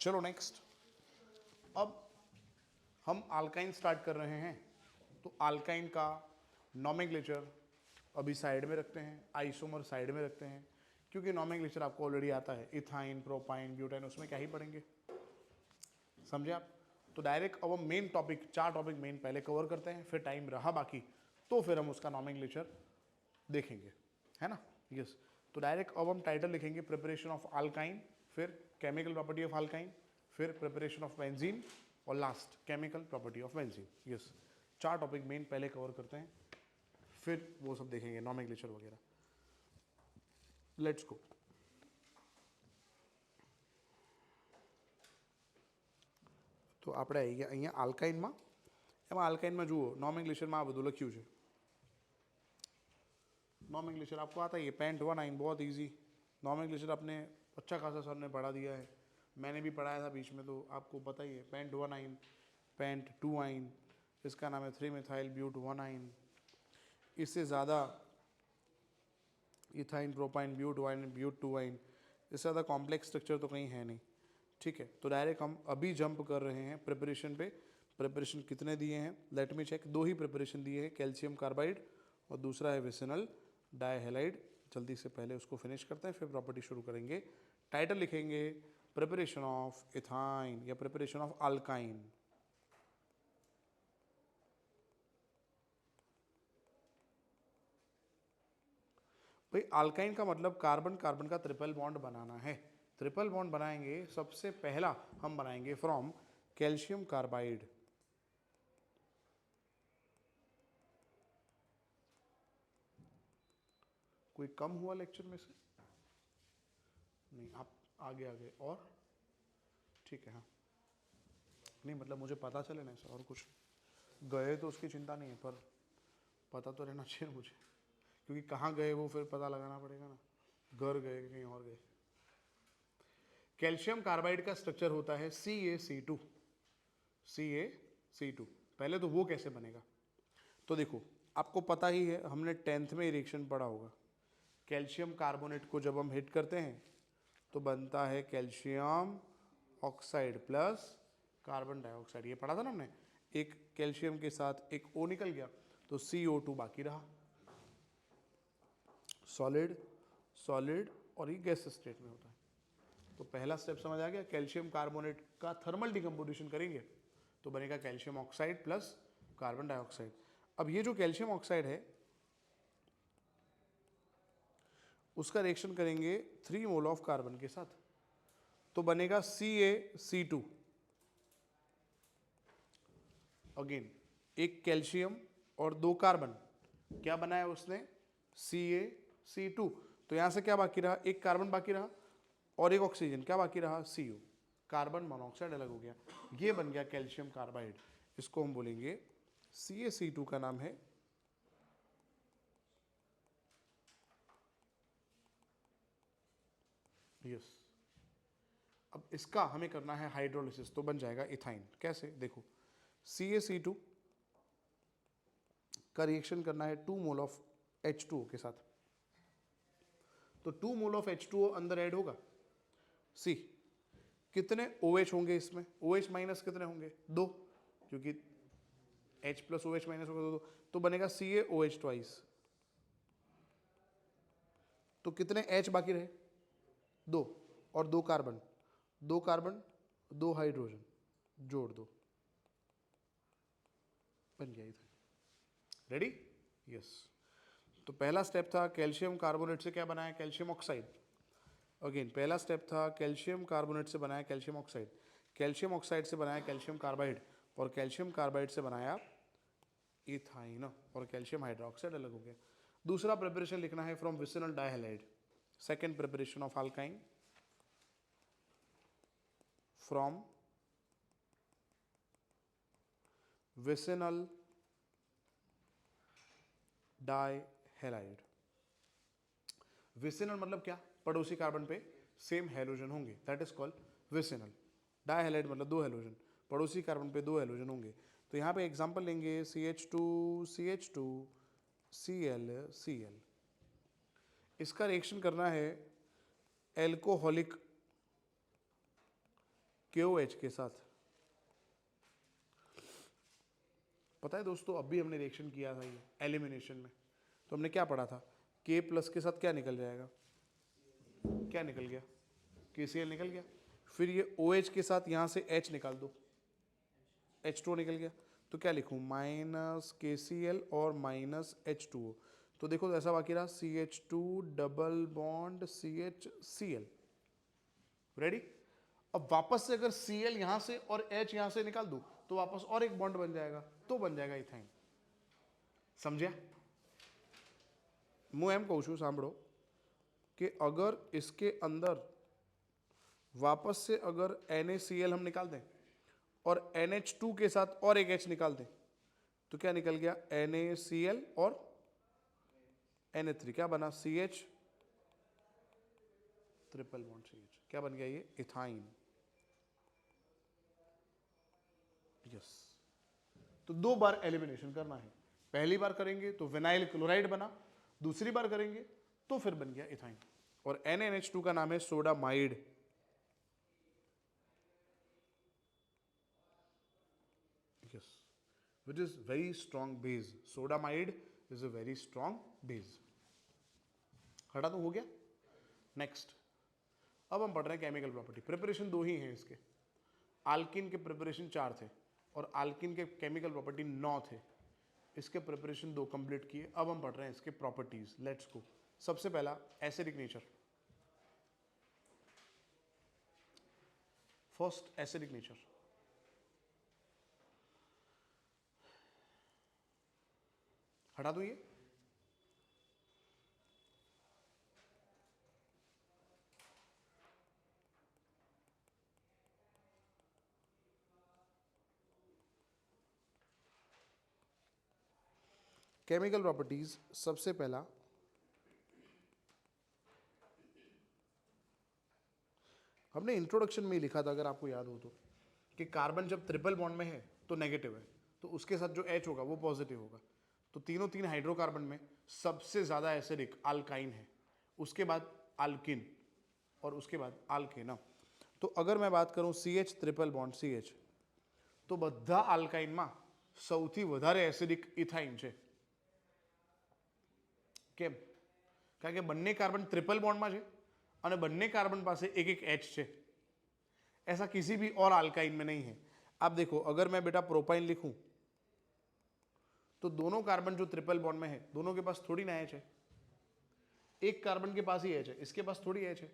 चलो नेक्स्ट, अब हम अल्काइन स्टार्ट कर रहे हैं, तो अल्काइन का नॉमेनक्लेचर अभी साइड में रखते हैं, आइसोमर साइड में रखते हैं, क्योंकि नॉमेनक्लेचर आपको ऑलरेडी आता है, इथाइन, प्रोपाइन, ब्यूटाइन, उसमें क्या ही पढ़ेंगे, समझे आप। तो डायरेक्ट अब हम मेन टॉपिक, 4 टॉपिक मेन पहले कवर करते हैं, फिर टाइम रहा बाकी तो फिर हम उसका नॉमेनक्लेचर देखेंगे, है ना। यस, तो डायरेक्ट अब हम टाइटल लिखेंगे प्रिपरेशन ऑफ अल्काइन, फिर केमिकल प्रॉपर्टी ऑफ अल्काइन, फिर प्रिपरेशन ऑफ बेंजीन और last chemical property of benzene. Yes, 4 topic main पहले कवर करते हैं, फिर वो सब देखेंगे नॉमेनक्लेचर वगैरह। Let's go. તો આપણે અહીંયા આલ્કાઇનમાં, એમાં આલ્કાઇનમાં જુઓ નોમેનક્લેચરમાં આ બધું લખ્યું છે। नॉमेनक्लेचर आपको आता ही है, पेंट 1 आइन बहुत इजी नॉमेनक्लेचर, आपने अच्छा खासा सर ने पढ़ा दिया है, मैंने भी पढ़ाया था बीच में, तो आपको पता ही है। पेंट 1 आइन, पेंट 2 आइन, इसका नाम है 3 मिथाइल ब्यूट 1 आइन, इससे ज़्यादा इथाइन, प्रोपाइन, ब्यूट 1 आइन, ब्यूट 2 आइन, इससे ज़्यादा कॉम्प्लेक्स स्ट्रक्चर तो कहीं है नहीं, ठीक है। तो डायरेक्ट हम अभी जंप कर रहे हैं प्रिपरेशन पे। प्रिपरेशन कितने दिए हैं, लेट मी चेक। 2 ही प्रिपरेशन दिए हैं, कैल्शियम कार्बाइड और दूसरा है विसिनल डाइहैलाइड। जल्दी से पहले उसको फिनिश करते हैं, फिर प्रॉपर्टी शुरू करेंगे। टाइटल लिखेंगे प्रिपरेशन ऑफ इथाइन या प्रिपरेशन ऑफ अल्काइन। भाई अल्काइन का मतलब कार्बन कार्बन का ट्रिपल बॉन्ड बनाना है। ट्रिपल बॉन्ड बनाएंगे, सबसे पहला हम बनाएंगे फ्रॉम कैल्शियम कार्बाइड। कोई कम हुआ लेक्चर में से? नहीं, आप आगे आगे और ठीक है। हाँ, नहीं मतलब मुझे पता चले ना ऐसा, और कुछ गए तो उसकी चिंता नहीं है, पर पता तो रहना चाहिए मुझे, क्योंकि कहाँ गए वो फिर पता लगाना पड़ेगा ना, घर गए कि कहीं और गए। कैल्शियम कार्बाइड का स्ट्रक्चर होता है CaC2। CaC2, पहले तो वो कैसे बनेगा, तो देखो आपको पता ही है, हमने 10th में रिएक्शन पढ़ा होगा। कैल्शियम कार्बोनेट को जब हम हिट करते हैं तो बनता है calcium oxide plus carbon dioxide, ये पढ़ा था ना हमने। एक कैल्शियम के साथ एक O निकल गया तो CO2 बाकी रहा, सॉलिड सॉलिड, और ये गैस स्टेट में होता है। तो पहला स्टेप समझ आ गया, कैल्शियम कार्बोनेट का थर्मल डिकम्पोजिशन करेंगे तो बनेगा calcium oxide plus carbon dioxide. अब ये जो कैल्शियम ऑक्साइड है उसका रिएक्शन करेंगे 3 मोल ऑफ कार्बन के साथ, तो बनेगा CaC2। अगेन एक कैल्शियम और 2 कार्बन, क्या बनाया उसने, CaC2। तो यहां से क्या बाकी रहा, एक कार्बन बाकी रहा और एक ऑक्सीजन, क्या बाकी रहा, CO, कार्बन मोनोऑक्साइड अलग हो गया, ये बन गया कैल्शियम कार्बाइड। इसको हम बोलेंगे CaC2 का नाम है यस। अब इसका हमें करना है हाइड्रोलिसिस, तो बन जाएगा इथाइन। कैसे, देखो CaC2 का रिएक्शन करना है 2 मोल ऑफ H2O के साथ, तो 2 मोल ऑफ H2O अंदर ऐड होगा। सी कितने OH होंगे इसमें, OH माइनस कितने होंगे, 2, क्योंकि H प्लस OH माइनस होगा 2, तो बनेगा CaOH ट्वाइस। तो कितने H बाकी रहे, 2, और 2 कार्बन, 2 कार्बन 2 हाइड्रोजन जोड़ दो, बन गया इथाइन। Ready, yes. तो पहला स्टेप था कैल्शियम कार्बोनेट से क्या बनाया, कैल्शियम ऑक्साइड। अगेन पहला स्टेप था कैल्शियम कार्बोनेट से बनाया कैल्शियम ऑक्साइड, कैल्शियम ऑक्साइड से बनाया कैल्शियम कार्बाइड, और कैल्शियम कार्बाइड से बनाया इथाइन, और कैल्शियम हाइड्रोक्साइड अलग हो गया। दूसरा प्रिपरेशन लिखना है from vicinal dihalide, second preparation of alkyne from vicinal dihalide. Vicinal मतलब क्या, पड़ोसी कार्बन पे सेम हैलोजन होंगे, that is called vicinal. Dihalide मतलब 2 हैलोजन, पड़ोसी कार्बन पे 2 हैलोजन होंगे। तो यहाँ पे एग्जांपल लेंगे CH2 CH2 Cl Cl। इसका रिएक्शन करना है एल्कोहलिक KOH के साथ, पता है दोस्तों अभी हमने रिएक्शन किया था ये एलिमिनेशन में, तो हमने क्या पढ़ा था, K प्लस के साथ क्या निकल जाएगा, क्या निकल गया, KCl निकल गया। फिर ये OH के साथ यहाँ से H निकाल दो, H2O निकल गया, तो क्या लिखूँ, माइनस KCl और माइनस H2O। तो देखो ऐसा बाकी रहा CH2 double bond CHCl, ready. अब वापस से अगर Cl यहाँ से और H यहाँ से निकाल दूँ तो वापस और एक बॉन्ड बन जाएगा, तो बन जाएगा इथाइन। समझिया? मैं एम कहूँ छूँ सांभळो कि अगर इसके अंदर वापस से अगर NaCl हम निकाल दें और NH2 के साथ और एक H निकाल दें तो क्या निकल गया, NaCl और Na3, क्या बना, CH ट्रिपल बॉन्ड CH, क्या बन गया ये, इथाइन। यस, तो 2 बार एलिमिनेशन करना है, पहली बार करेंगे तो विनाइल क्लोराइड बना, दूसरी बार करेंगे तो फिर बन गया इथाइन, और NaNH2 का नाम है sodamide. Yes, which is very strong base, sodamide is a very strong base। हटा तो हो गया। नेक्स्ट, अब हम पढ़ रहे हैं केमिकल प्रॉपर्टी। प्रिपरेशन 2 ही हैं इसके, आल्किन के प्रिपरेशन 4 थे और आल्किन के केमिकल प्रॉपर्टी 9 थे। इसके प्रिपरेशन 2 कंप्लीट किए, अब हम पढ़ रहे हैं इसके प्रॉपर्टीज। Let's go. सबसे पहला acidic nature, first acidic nature. हटा दो ये, केमिकल प्रॉपर्टीज। सबसे पहला हमने इंट्रोडक्शन में ही लिखा था, अगर आपको याद हो तो, कि कार्बन जब ट्रिपल बॉन्ड में है तो नेगेटिव है, तो उसके साथ जो H होगा वो पॉजिटिव होगा। तो तीनों 3 हाइड्रोकार्बन में सबसे ज़्यादा एसिडिक अल्काइन है, उसके बाद अल्किन और उसके बाद अल्केन। तो अगर मैं बात करूं CH ट्रिपल बॉन्ड CH, तो બધા આલ્કાઇનમાં સૌથી વધારે એસિડિક ઇથાઇન છે। કેમ? કારણ કે બંને કાર્બન ટ્રિપલ બોન્ડમાં છે અને બંને કાર્બન પાસે એક એક H છે। ऐसा किसी भी और अल्काइन में नहीं है। आप देखो, अगर मैं बेटा प्रोपाइन लिखूं तो दोनों कार्बन जो ट्रिपल बॉन्ड में है दोनों के पास थोड़ी ना H है, एक कार्बन के पास ही H है, इसके पास थोड़ी H है।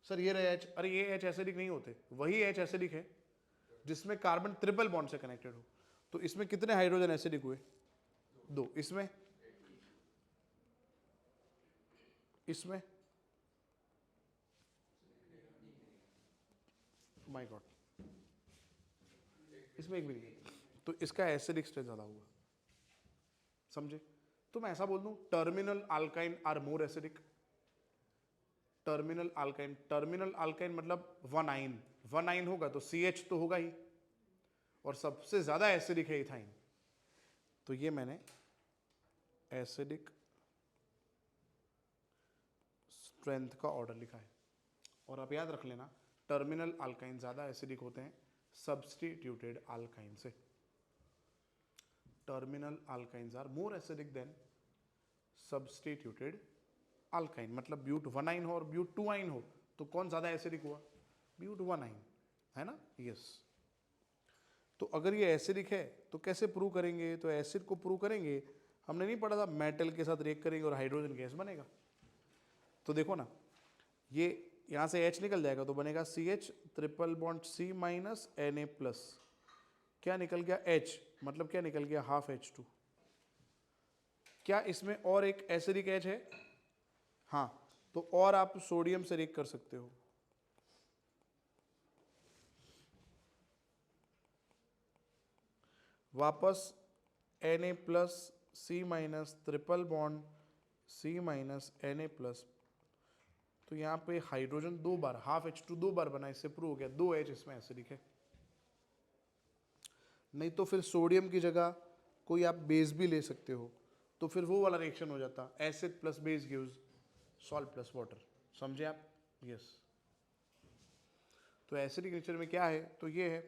सर ये रहे H, अरे ये H एसिडिक नहीं होते, वही H एसिडिक है जिसमें कार्बन ट्रिपल बॉन्ड से कनेक्टेड हो। तो इसमें कितने हाइड्रोजन एसिडिक हुए, 2। इसमें इसमें माय गॉड, इसमें एक भी नहीं, तो इसका एसिडिक स्ट्रेंथ ज्यादा हुआ। समझे? तो मैं ऐसा बोल दूं, terminal alkyne are more acidic. Terminal alkyne मतलब 1 आइन, 1 आइन होगा तो CH तो होगा ही, और सबसे ज्यादा एसिडिक है इथाइन। तो ये मैंने एसिडिक स्ट्रेंथ का ऑर्डर लिखा है। और आप याद रख लेना, टर्मिनल अल्काइन ज्यादा एसिडिक होते हैं सब्स्टिट्यूटेड अल्काइन से। Terminal alkynes are more acidic than substituted alkyne. मतलब ब्यूट 1 आइन हो और ब्यूट 2 आइन हो तो कौन ज्यादा एसिडिक हुआ, ब्यूट 1 आइन, है ना। यस, तो अगर ये एसिडिक है तो कैसे प्रूव करेंगे, तो एसिड को प्रूव करेंगे, हमने नहीं पढ़ा था मेटल के साथ रिएक्ट करेंगे और हाइड्रोजन गैस बनेगा। तो देखो ना, ये यहाँ से H निकल जाएगा तो बनेगा CH triple bond C minus Na plus, क्या निकल गया H, मतलब क्या निकल गया, हाफ H2। क्या इसमें और एक एसिडिक H है, हाँ, तो और आप सोडियम से रिएक्ट कर सकते हो। वापस Na plus C minus triple bond C minus Na plus, तो यहाँ पे हाइड्रोजन 2 बार, हाफ H2 2 बार बना, इससे प्रूव हो गया 2 H इसमें एसिडिक है। नहीं तो फिर सोडियम की जगह कोई आप बेस भी ले सकते हो, तो फिर वो वाला रिएक्शन हो जाता, acid plus base gives salt plus water. समझे आप? यस। तो एसिडिक नेचर में क्या है, तो ये है।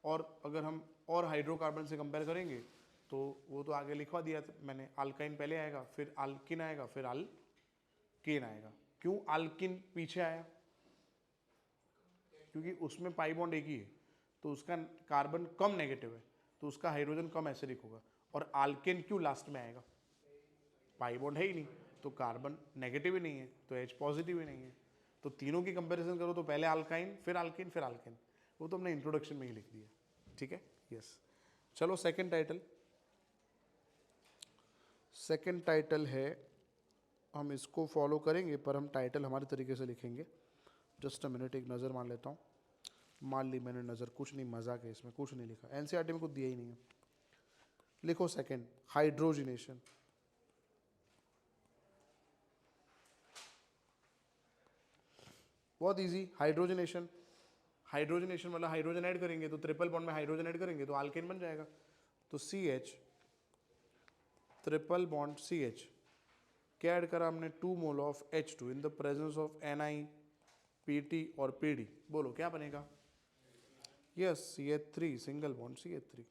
और अगर हम और हाइड्रोकार्बन से कंपेयर करेंगे तो वो तो आगे लिखवा दिया था मैंने, अल्काइन पहले आएगा, फिर अल्किन आएगा, फिर अल्केन आएगा। क्यों अल्किन पीछे आया? क्योंकि उसमें पाई बॉन्ड एक ही है, तो उसका कार्बन कम नेगेटिव है, तो उसका हाइड्रोजन कम एसिडिक होगा। और अल्केन क्यों लास्ट में आएगा? पाई बॉन्ड है ही नहीं, तो कार्बन नेगेटिव ही नहीं है, तो H पॉजिटिव ही नहीं है। तो तीनों की कंपैरिजन करो तो पहले अल्काइन, फिर अल्केन, फिर अल्केन। वो तो हमने इंट्रोडक्शन में ही लिख दिया। ठीक है, यस। चलो सेकंड टाइटल। सेकंड टाइटल है, हम इसको फॉलो करेंगे पर हम टाइटल हमारे तरीके से लिखेंगे। जस्ट अ मिनट, एक नज़र मार लेता हूँ। मार ली मैंने नज़र, कुछ नहीं, मजाक है इसमें, कुछ नहीं लिखा, एनसीईआरटी में कुछ दिया ही नहीं है। लिखो सेकंड, हाइड्रोजिनेशन। बहुत इजी, हाइड्रोजनेशन। हाइड्रोजनेशन मतलब हाइड्रोजन ऐड करेंगे, तो ट्रिपल बॉन्ड में हाइड्रोजन ऐड करेंगे तो अल्केन बन जाएगा। तो CH ट्रिपल बॉन्ड CH, क्या ऐड करा हमने? 2 mole of H2 in the presence of Ni, Pt और Pd। बोलो क्या बनेगा? Yes, CH3 single bond CH3।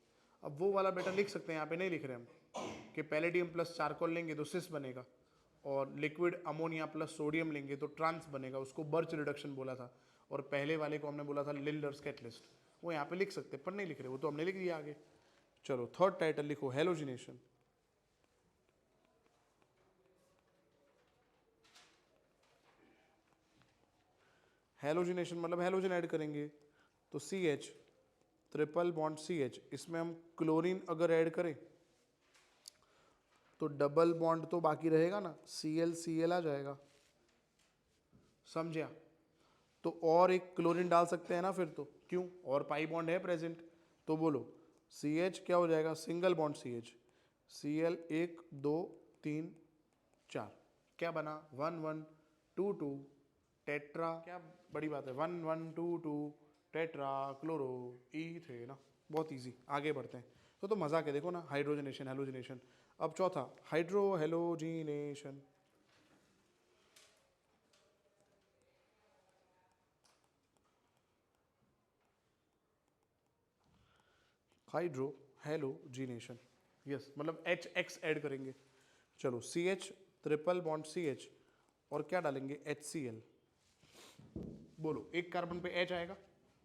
अब वो वाला बेटा लिख सकते हैं, यहाँ पे नहीं लिख रहे हम, कि पैलेडियम प्लस चारकोल लेंगे तो सिस बनेगा, और लिक्विड अमोनिया प्लस सोडियम लेंगे तो ट्रांस बनेगा, उसको बर्च रिडक्शन बोला था। और पहले वाले को हमने बोला था लिल्डर्स कैटलिस्ट। वो यहाँ पे लिख सकते पर नहीं लिख रहे, वो तो हमने लिख दिया आगे। चलो थर्ड टाइटल लिखो, हेलोजिनेशन। हेलोजिनेशन मतलब हेलोजन ऐड करेंगे, तो CH ट्रिपल बॉन्ड CH, इसमें हम क्लोरीन अगर ऐड करें तो डबल बॉन्ड तो बाकी रहेगा ना, Cl आ जाएगा, समझा? तो और एक क्लोरीन डाल सकते हैं ना फिर, तो क्यों, और पाई बॉन्ड है प्रेजेंट, तो बोलो CH क्या हो जाएगा? सिंगल बॉन्ड CH, Cl 1 2 3 4, क्या बना? 1 1 2 2 टेट्रा, क्या बड़ी बात है, 1 1 2 2 टेट्रा क्लोरो इथेन। बहुत इजी, आगे बढ़ते हैं। तो मजाक है, देखो ना, हाइड्रोजनेशन, हेलोजिनेशन। अब चौथा, hydro halogenation. Hydro halogenation, yes, मतलब HX ऐड करेंगे। चलो CH ट्रिपल बॉन्ड CH, और क्या डालेंगे? HCl। बोलो, एक कार्बन पे H आएगा,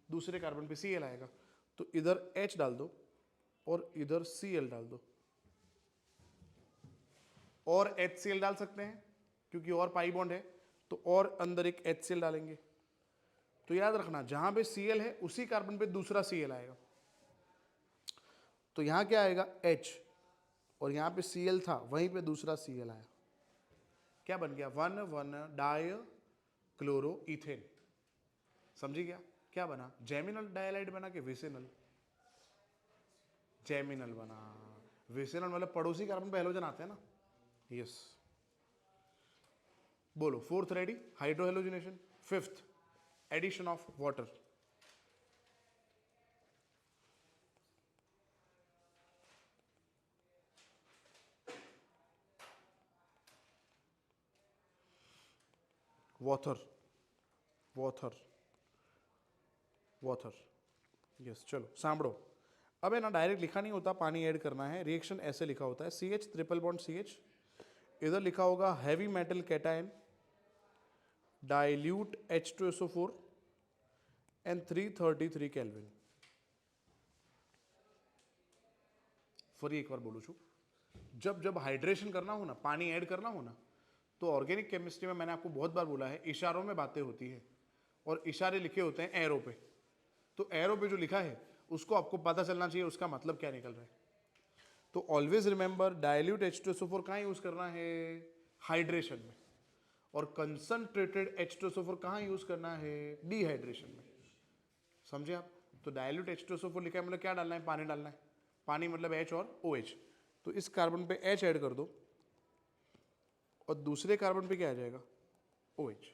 दूसरे कार्बन पे Cl आएगा, तो इधर H डाल दो और इधर Cl डाल दो, और HCl डाल सकते हैं क्योंकि और पाई बॉन्ड है, तो और अंदर एक HCl डालेंगे। तो याद रखना, जहां पे Cl है उसी कार्बन पे दूसरा Cl आएगा, तो यहां क्या आएगा? H, और यहां पे Cl था, वहीं पे दूसरा Cl आया, क्या बन गया? 1 1 डाई क्लोरो इथेन। समझी गया? क्या बना? जेमिनल डायलाइड बना कि विसिनल? जेमिनल बना। विसिनल मतलब पड़ोसी कार्बन पे हेलोजन आते हैं ना, यस। बोलो fourth ready, hydrohalogenation. Fifth, addition of water. Water, water, water, yes. चलो सांभड़ो, अब है ना, डायरेक्ट लिखा नहीं होता, पानी ऐड करना है, रिएक्शन ऐसे लिखा होता है, CH ट्रिपल बॉन्ड CH, इधर लिखा होगा heavy metal cation dilute H2SO4 and 333 kelvin. फिर एक बार बोलू छू, जब जब हाइड्रेशन करना हो ना, पानी ऐड करना हो ना, तो ऑर्गेनिक केमिस्ट्री में मैंने आपको बहुत बार बोला है, इशारों में बातें होती है, और इशारे लिखे होते हैं एरो पे। तो एरो पे जो लिखा है उसको आपको पता चलना चाहिए उसका मतलब क्या निकल रहा है। तो ऑलवेज रिमेंबर, डाइल्यूट H2SO4 कहाँ यूज करना है? हाइड्रेशन में। और कंसंट्रेटेड H2SO4 कहाँ यूज करना है? डिहाइड्रेशन में। समझे आप? तो डाइल्यूट H2SO4 लिखा है मतलब क्या डालना है? पानी डालना है। पानी मतलब H और OH। तो इस कार्बन पे H ऐड कर दो और दूसरे कार्बन पे क्या आ जाएगा? OH।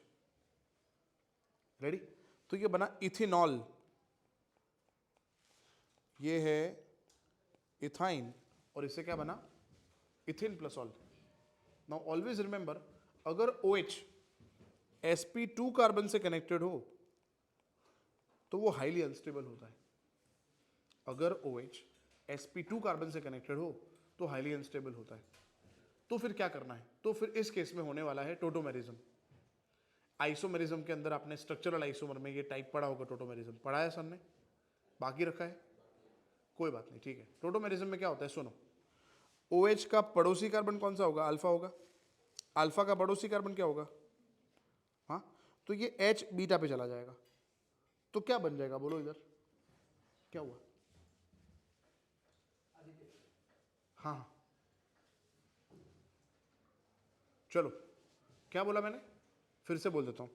रेडी? तो ये बना इथेनॉल, ये है इथाइन, और इससे क्या बना? इथिन plus all. Now always remember, अगर OH sp2 कार्बन से कनेक्टेड हो तो वो हाईली अनस्टेबल होता है। अगर OH sp2 कार्बन से कनेक्टेड हो तो हाईली अनस्टेबल होता है। तो फिर क्या करना है? तो फिर इस केस में होने वाला है टोटोमेरिज्म। आइसोमेरिज्म के अंदर आपने स्ट्रक्चरल आइसोमर में ये टाइप पढ़ा होगा, टोटोमेरिज्म पढ़ा है सर ने? बाकी रखा है? कोई बात नहीं, ठीक है। टोटोमेरिज्म में क्या होता है सुनो, OH का पड़ोसी कार्बन कौन सा होगा? अल्फा होगा। अल्फा का पड़ोसी कार्बन क्या होगा? हाँ, तो ये H बीटा पे चला जाएगा, तो क्या बन जाएगा बोलो इधर? क्या हुआ? हाँ हाँ, चलो क्या बोला मैंने? फिर से बोल देता हूँ।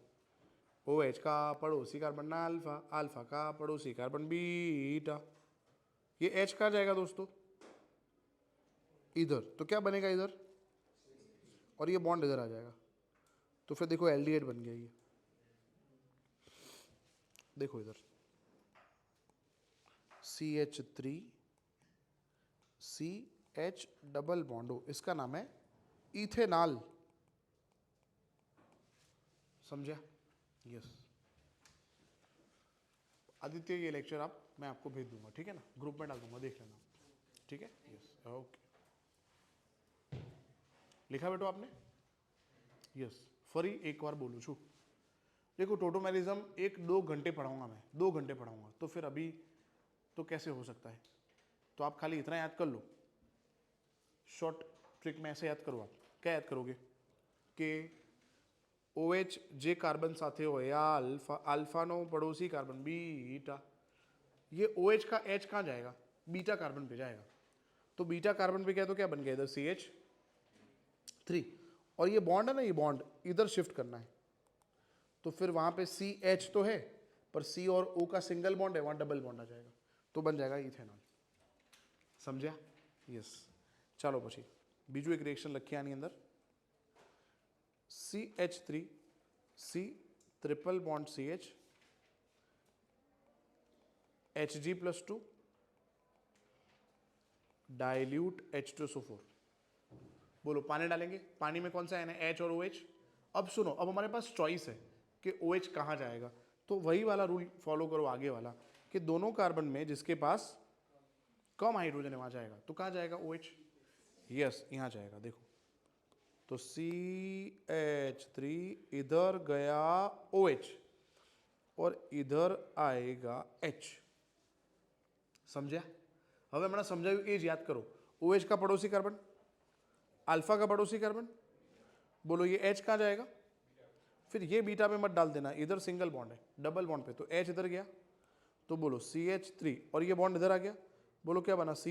OH का पड़ोसी कार्बन ना अल्फा, अल्फा का पड़ोसी कार्बन बीटा। ये H कहाँ जाएगा दोस्तों? इधर। तो क्या बनेगा इधर? और ये बॉन्ड इधर आ जाएगा। तो फिर देखो एल्डिहाइड बन गया ये। देखो इधर CH3 CH डबल बॉन्ड हो, इसका नाम है इथेनॉल। समझा? यस। आदित्य ये लेक्चर मैं आपको भेज दूंगा, ठीक है ना? ग्रुप में डाल दूंगा, देख लेना, ठीक है? Yes, okay. लिखा बेटो आपने? यस। फरी एक बार बोलूँ छू, देखो टोटोमेरिज्म 1-2 घंटे पढ़ाऊंगा मैं, 2 घंटे पढ़ाऊंगा, तो फिर अभी तो कैसे हो सकता है? तो आप खाली इतना याद कर लो, शॉर्ट ट्रिक में ऐसे याद करो। आप क्या याद करोगे कि OH જે કાર્બન સાથે હોય या अल्फा, अल्फानो पड़ोसी कार्बन बीटा, ये OH का H कहाँ जाएगा? बीटा कार्बन पे जाएगा। तो बीटा कार्बन पे क्या, तो क्या बन गया इधर CH3, और ये बॉन्ड है ना, ये बॉन्ड इधर शिफ्ट करना है। तो फिर वहाँ पे CH तो है, पर C और O का सिंगल बॉन्ड है, वहाँ डबल बॉन्ड आ जाएगा, तो बन जाएगा इथेनॉल। समझा? यस। ચાલો પછી બીજું એક રિએક્શન લખીએ આની અંદર, CH3 C triple bond CH Hg+2 dilute H2SO4। बोलो पानी डालेंगे, पानी में कौन सा है ना, H और OH। अब सुनो, अब हमारे पास चॉइस है कि OH कहाँ जाएगा, तो वही वाला रूल फॉलो करो आगे वाला, कि दोनों कार्बन में जिसके पास कम हाइड्रोजन है वहाँ जाएगा। तो कहाँ जाएगा OH? यस, यहाँ जाएगा। देखो तो CH3 इधर गया OH और इधर आएगा H। समझा? હવે હમણાં સમજાયું એ જ યાદ करो। OH का पड़ोसी कार्बन, अल्फा का पड़ोसी कार्बन, बोलो ये H कहाँ जाएगा? फिर ये बीटा में मत डाल देना, इधर सिंगल बॉन्ड है, डबल बॉन्ड पे, तो H इधर गया, तो बोलो CH3 और ये बॉन्ड इधर आ गया, बोलो क्या बना? C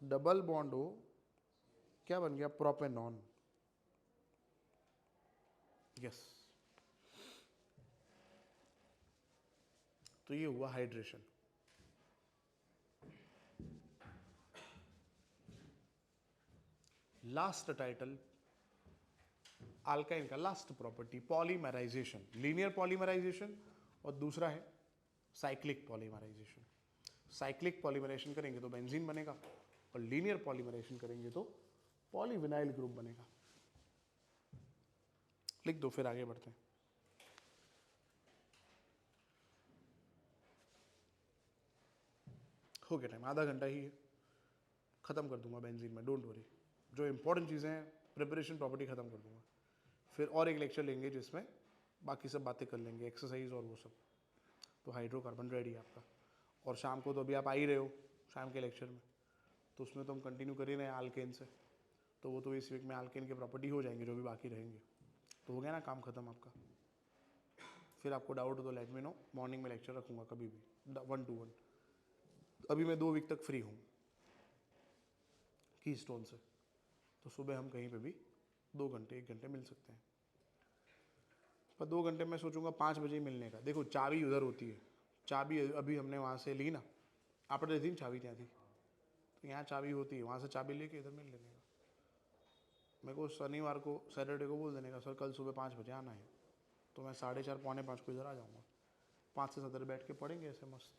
डबल बॉन्ड हो, क्या बन गया? प्रोपेनॉन। यस। तो ये हुआ हाइड्रेशन। लास्ट टाइटल अल्काइन का, last property polymerisation, linear polymerisation, और दूसरा है साइक्लिक पॉलीमराइजेशन। साइक्लिक पॉलीमराइजेशन करेंगे तो बेंजीन बनेगा, और लीनियर पॉलीमराइजेशन करेंगे तो पॉलीविनाइल ग्रुप बनेगा। लिख दो, फिर आगे बढ़ते हैं। हो गया टाइम, आधा घंटा ही है, खत्म कर दूंगा बेंजीन में, डोंट वरी। जो इंपॉर्टेंट चीज़ें हैं प्रिपरेशन प्रॉपर्टी खत्म कर दूंगा, फिर और एक लेक्चर लेंगे जिसमें बाकी सब बातें कर लेंगे, एक्सरसाइज और वो सब। तो हाइड्रोकार्बन रेडी है आपका। और शाम को तो अभी आप आ ही रहे हो शाम के लेक्चर में, तो उसमें तो हम कंटिन्यू कर ही रहे हैं आल्केन से, तो वो तो इस वीक में आल्केन के प्रॉपर्टी हो जाएंगे जो भी बाकी रहेंगे। तो हो गया ना काम खत्म आपका। फिर आपको डाउट हो तो लेट मी नो, मॉर्निंग में लेक्चर रखूँगा कभी भी 1 to 1। अभी मैं 2 वीक तक फ्री हूँ की स्टोन से, तो सुबह हम कहीं पे भी 2 घंटे 1 घंटे मिल सकते हैं, पर 2 घंटे मैं सोचूंगा 5 बजे ही मिलने का। देखो चाबी उधर होती है, चाबी अभी हमने वहाँ से ली ना, આપણે લીધી चाबी ત્યાંથી, तो यहाँ चाबी होती है, वहाँ से चाबी लेके इधर मिल लेने का। मेरे को शनिवार को, सैटरडे को बोल देने का, सर कल सुबह 5 बजे आना है, तो मैं 4:30 पौने 5 को इधर आ जाऊँगा, 5 से 7 बैठ के पढ़ेंगे ऐसे मस्त।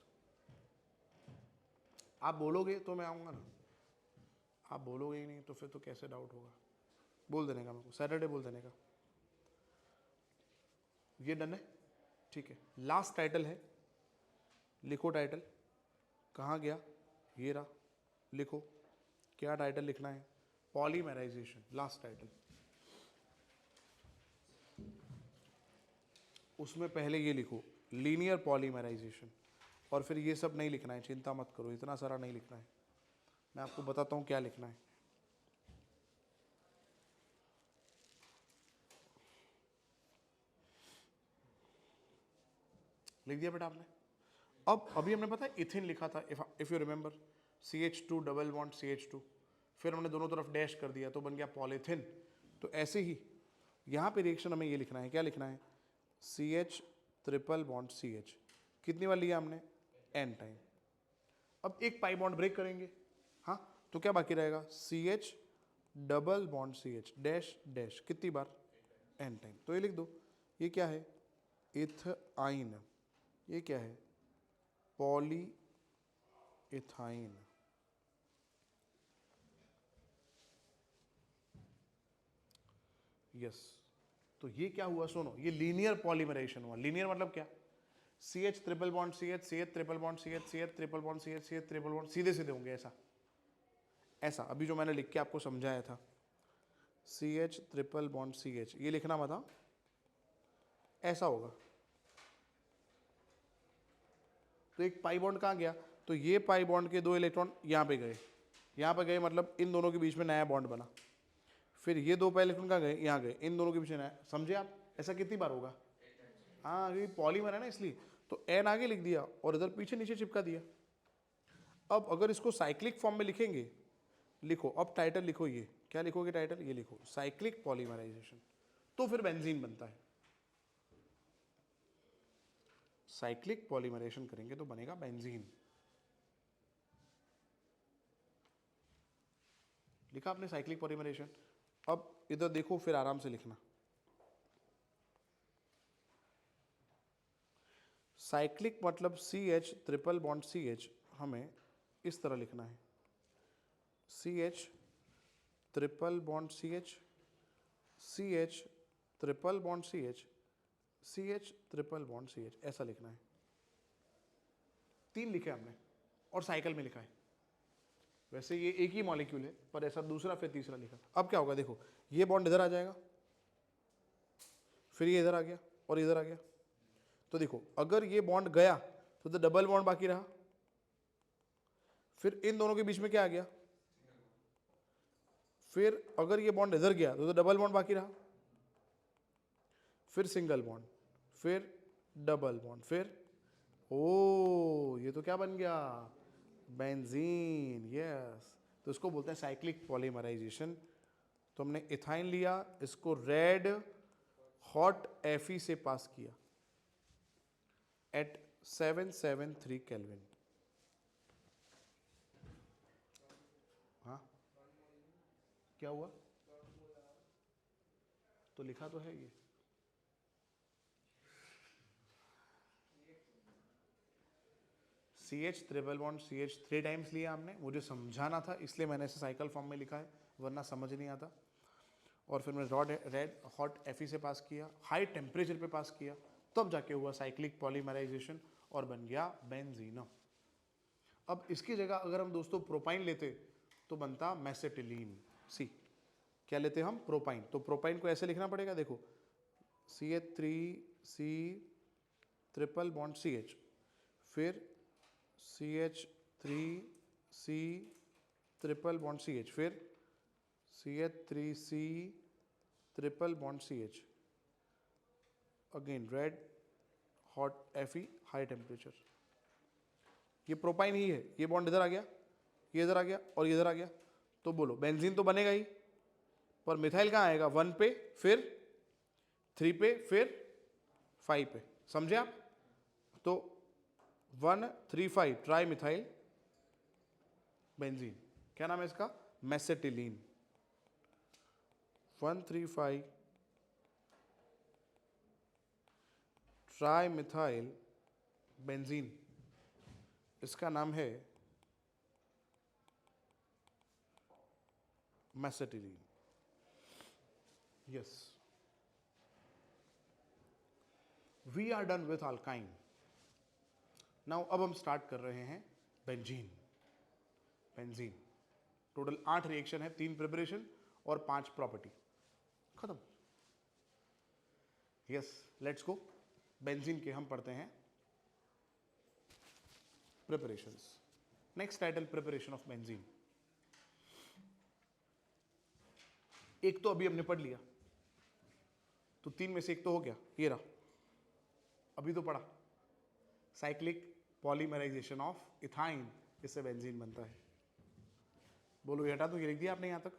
आप बोलोगे तो मैं आऊँगा ना, आप बोलोगे ही नहीं तो फिर तो कैसे डाउट होगा। बोल देने का मेरे को, सैटरडे बोल देने का। ये डन है? ठीक है, लास्ट टाइटल है, लिखो टाइटल, कहाँ गया, ये रहा, लिखो क्या टाइटल लिखना है, पॉलीमराइजेशन, लास्ट टाइटल। उसमें पहले ये लिखो लीनियर पॉलीमराइजेशन, और फिर ये सब नहीं लिखना है, चिंता मत करो, इतना सारा नहीं लिखना है, मैं आपको बताता हूँ क्या लिखना है। लिख दिया बेटा आपने। अब अभी हमने पता है इथिन लिखा था, if you remember, CH2 double bond CH2, फिर हमने दोनों तरफ डैश कर दिया तो बन गया पॉलीथिन। तो ऐसे ही यहाँ पे रिएक्शन हमें ये लिखना है, क्या लिखना है, CH ट्रिपल बॉन्ड CH, कितनी बार लिया हमने, n टाइम। अब एक पाई बॉन्ड ब्रेक करेंगे, हाँ, तो क्या बाकी रहेगा, CH double bond CH dash dash, कितनी बार, n टाइम। तो ये लिख दो, ये क्या है, इथाइन, ये क्या है, पॉली इथाइन। यस, तो ये क्या हुआ, सुनो, ये लीनियर पॉलीमराइजेशन हुआ। लीनियर मतलब क्या, CH triple bond CH, CH triple bond CH, CH triple bond CH, CH triple bond, सीधे सीधे होंगे ऐसा, ऐसा अभी जो मैंने लिख के आपको समझाया था, CH ट्रिपल बॉन्ड CH, ये लिखना मत, ऐसा होगा। तो एक पाई बॉन्ड कहाँ गया, तो ये पाई बॉन्ड के 2 इलेक्ट्रॉन यहाँ पे गए, यहाँ पे गए, मतलब इन दोनों के बीच में नया बॉन्ड बना। फिर ये 2 पाई इलेक्ट्रॉन कहाँ गए, यहाँ गए, इन दोनों के बीच में नया, समझे आप, ऐसा कितनी बार होगा, हाँ, ये पॉलीमर है ना इसलिए। तो एन आगे लिख दिया और इधर पीछे नीचे चिपका दिया। अब अगर इसको साइक्लिक फॉर्म में लिखेंगे, लिखो अब टाइटल लिखो, ये क्या लिखोगे टाइटल, ये लिखो साइक्लिक पॉलीमराइजेशन, तो फिर बेंजीन बनता है। साइक्लिक पॉलीमराइजेशन करेंगे तो बनेगा बेंजीन। लिखा आपने साइक्लिक पॉलीमराइजेशन। अब इधर देखो, फिर आराम से लिखना, साइक्लिक मतलब CH ट्रिपल बॉन्ड CH, हमें इस तरह लिखना है, CH triple bond CH, CH triple bond CH, CH triple bond CH, ऐसा लिखना है। 3 लिखे हमने और साइकिल में लिखा है, वैसे ये एक ही मॉलिक्यूल है पर ऐसा दूसरा फिर तीसरा लिखा। अब क्या होगा, देखो ये बॉन्ड इधर आ जाएगा, फिर ये इधर आ गया और इधर आ गया। तो देखो अगर ये बॉन्ड गया तो डबल बॉन्ड बाकी रहा, फिर इन दोनों के बीच में क्या आ गया, फिर अगर ये बॉन्ड इधर गया तो डबल बॉन्ड बाकी रहा, फिर सिंगल बॉन्ड, फिर डबल बॉन्ड, फिर ओ ये तो क्या बन गया, बेंजीन। यस, तो इसको बोलते हैं साइक्लिक पॉलीमराइजेशन। तो हमने इथाइन लिया, इसको रेड हॉट Fe से पास किया एट 773 केल्विन। हाँ, क्या हुआ, तो लिखा तो है ये, CH triple bond CH 3 times लिया हमने, मुझे समझाना था इसलिए मैंने इसे साइकिल फॉर्म में लिखा है, वरना समझ नहीं आता। और फिर मैंने रेड हॉट Fe से पास किया, हाई टेम्परेचर पे पास किया, तब जाके हुआ साइक्लिक पॉलीमराइजेशन और बन गया बेंजीनो। अब इसकी जगह अगर हम दोस्तों प्रोपाइन लेते तो बनता मेसेटिलीन। सी क्या लेते हम, प्रोपाइन। तो प्रोपाइन को ऐसे लिखना पड़ेगा, देखो CH3C ट्रिपल बॉन्ड CH, फिर CH3C ट्रिपल बॉन्ड CH, फिर CH3C triple bond CH, again red hot Fe high temperature. ये प्रोपाइन ही है, ये बॉन्ड इधर आ गया, ये इधर आ गया और ये इधर आ गया, तो बोलो बेंजीन तो बनेगा ही, पर मिथाइल कहाँ आएगा, 1 पे, फिर 3 पे, फिर 5 पे, समझे आप। तो 1,3,5 ट्राई मिथाइल बेंजीन, क्या नाम है इसका, मेसेटिलीन। 1,3,5 ट्राई मिथाइल बेंजीन, इसका नाम है mesitylene. Yes, we are done with alkyne. Now अब हम स्टार्ट कर रहे हैं बेंजीन। बेंजीन टोटल 8 रिएक्शन है, 3 प्रिपरेशन और 5 प्रॉपर्टी। खत्म। Yes, let's go. बेंजीन के हम पढ़ते हैं preparations. Next title, preparation of benzene. एक तो अभी हमने पढ़ लिया, तो 3 में से एक तो हो गया, ये रहा। अभी तो पढ़ा साइक्लिक पॉलीमराइजेशन ऑफ इथाइन, इससे बेंजीन बनता है। बोलो ये हटा दो, ये लिख दिया आपने यहां तक।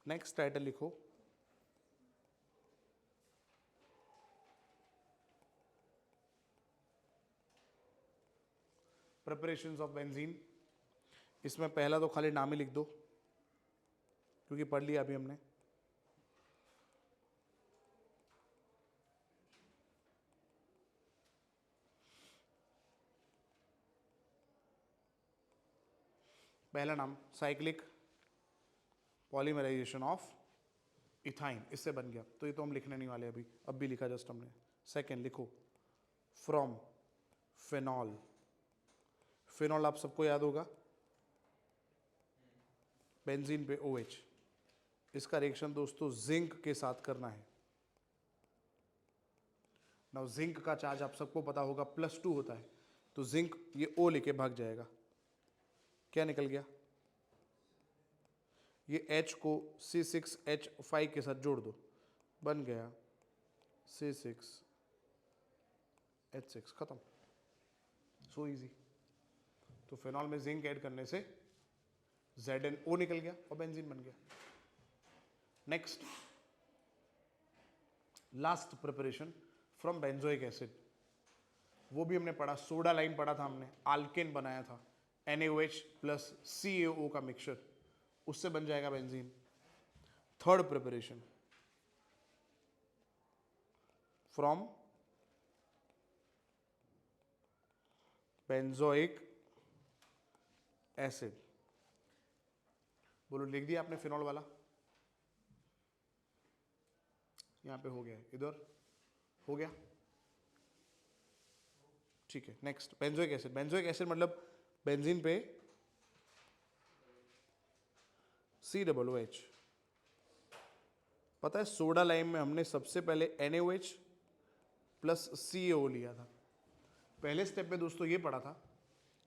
नेक्स्ट टाइटल लिखो प्रिपरेशंस ऑफ बेंजीन। इसमें पहला तो खाली नाम ही लिख दो, क्योंकि पढ़ लिया अभी हमने। पहला नाम साइक्लिक पॉलीमराइजेशन ऑफ इथाइन, इससे बन गया, तो ये तो हम लिखने नहीं वाले अभी, अब भी लिखा जस्ट हमने। सेकेंड लिखो फ्रॉम फिनॉल। फिनॉल आप सबको याद होगा, बेंजीन पे OH। इसका रिएक्शन दोस्तों जिंक के साथ करना है। नाउ जिंक का चार्ज आप सबको पता होगा +2 होता है, तो जिंक ये O लेके भाग जाएगा। क्या निकल गया? ये H को C6H5 के साथ जोड़ दो, बन गया C6H6। खत्म। So easy. तो फिनॉल में जिंक ऐड करने से ZnO निकल गया और बेंजीन बन गया। Next, last preparation from benzoic acid. वो भी हमने पढ़ा, सोडा लाइम पढ़ा था हमने, आल्केन बनाया था, NaOH प्लस CaO का मिक्सचर, उससे बन जाएगा benzene. Third preparation from benzoic acid. बोलो लिख दिया आपने फिनॉल वाला, यहां पे हो गया, इधर हो गया, ठीक है। Next benzoic acid. Benzoic acid मतलब बेंजीन पे COOH। पता है सोडा लाइम में हमने सबसे पहले NaOH प्लस CaO लिया था। पहले स्टेप में दोस्तों ये पढ़ा था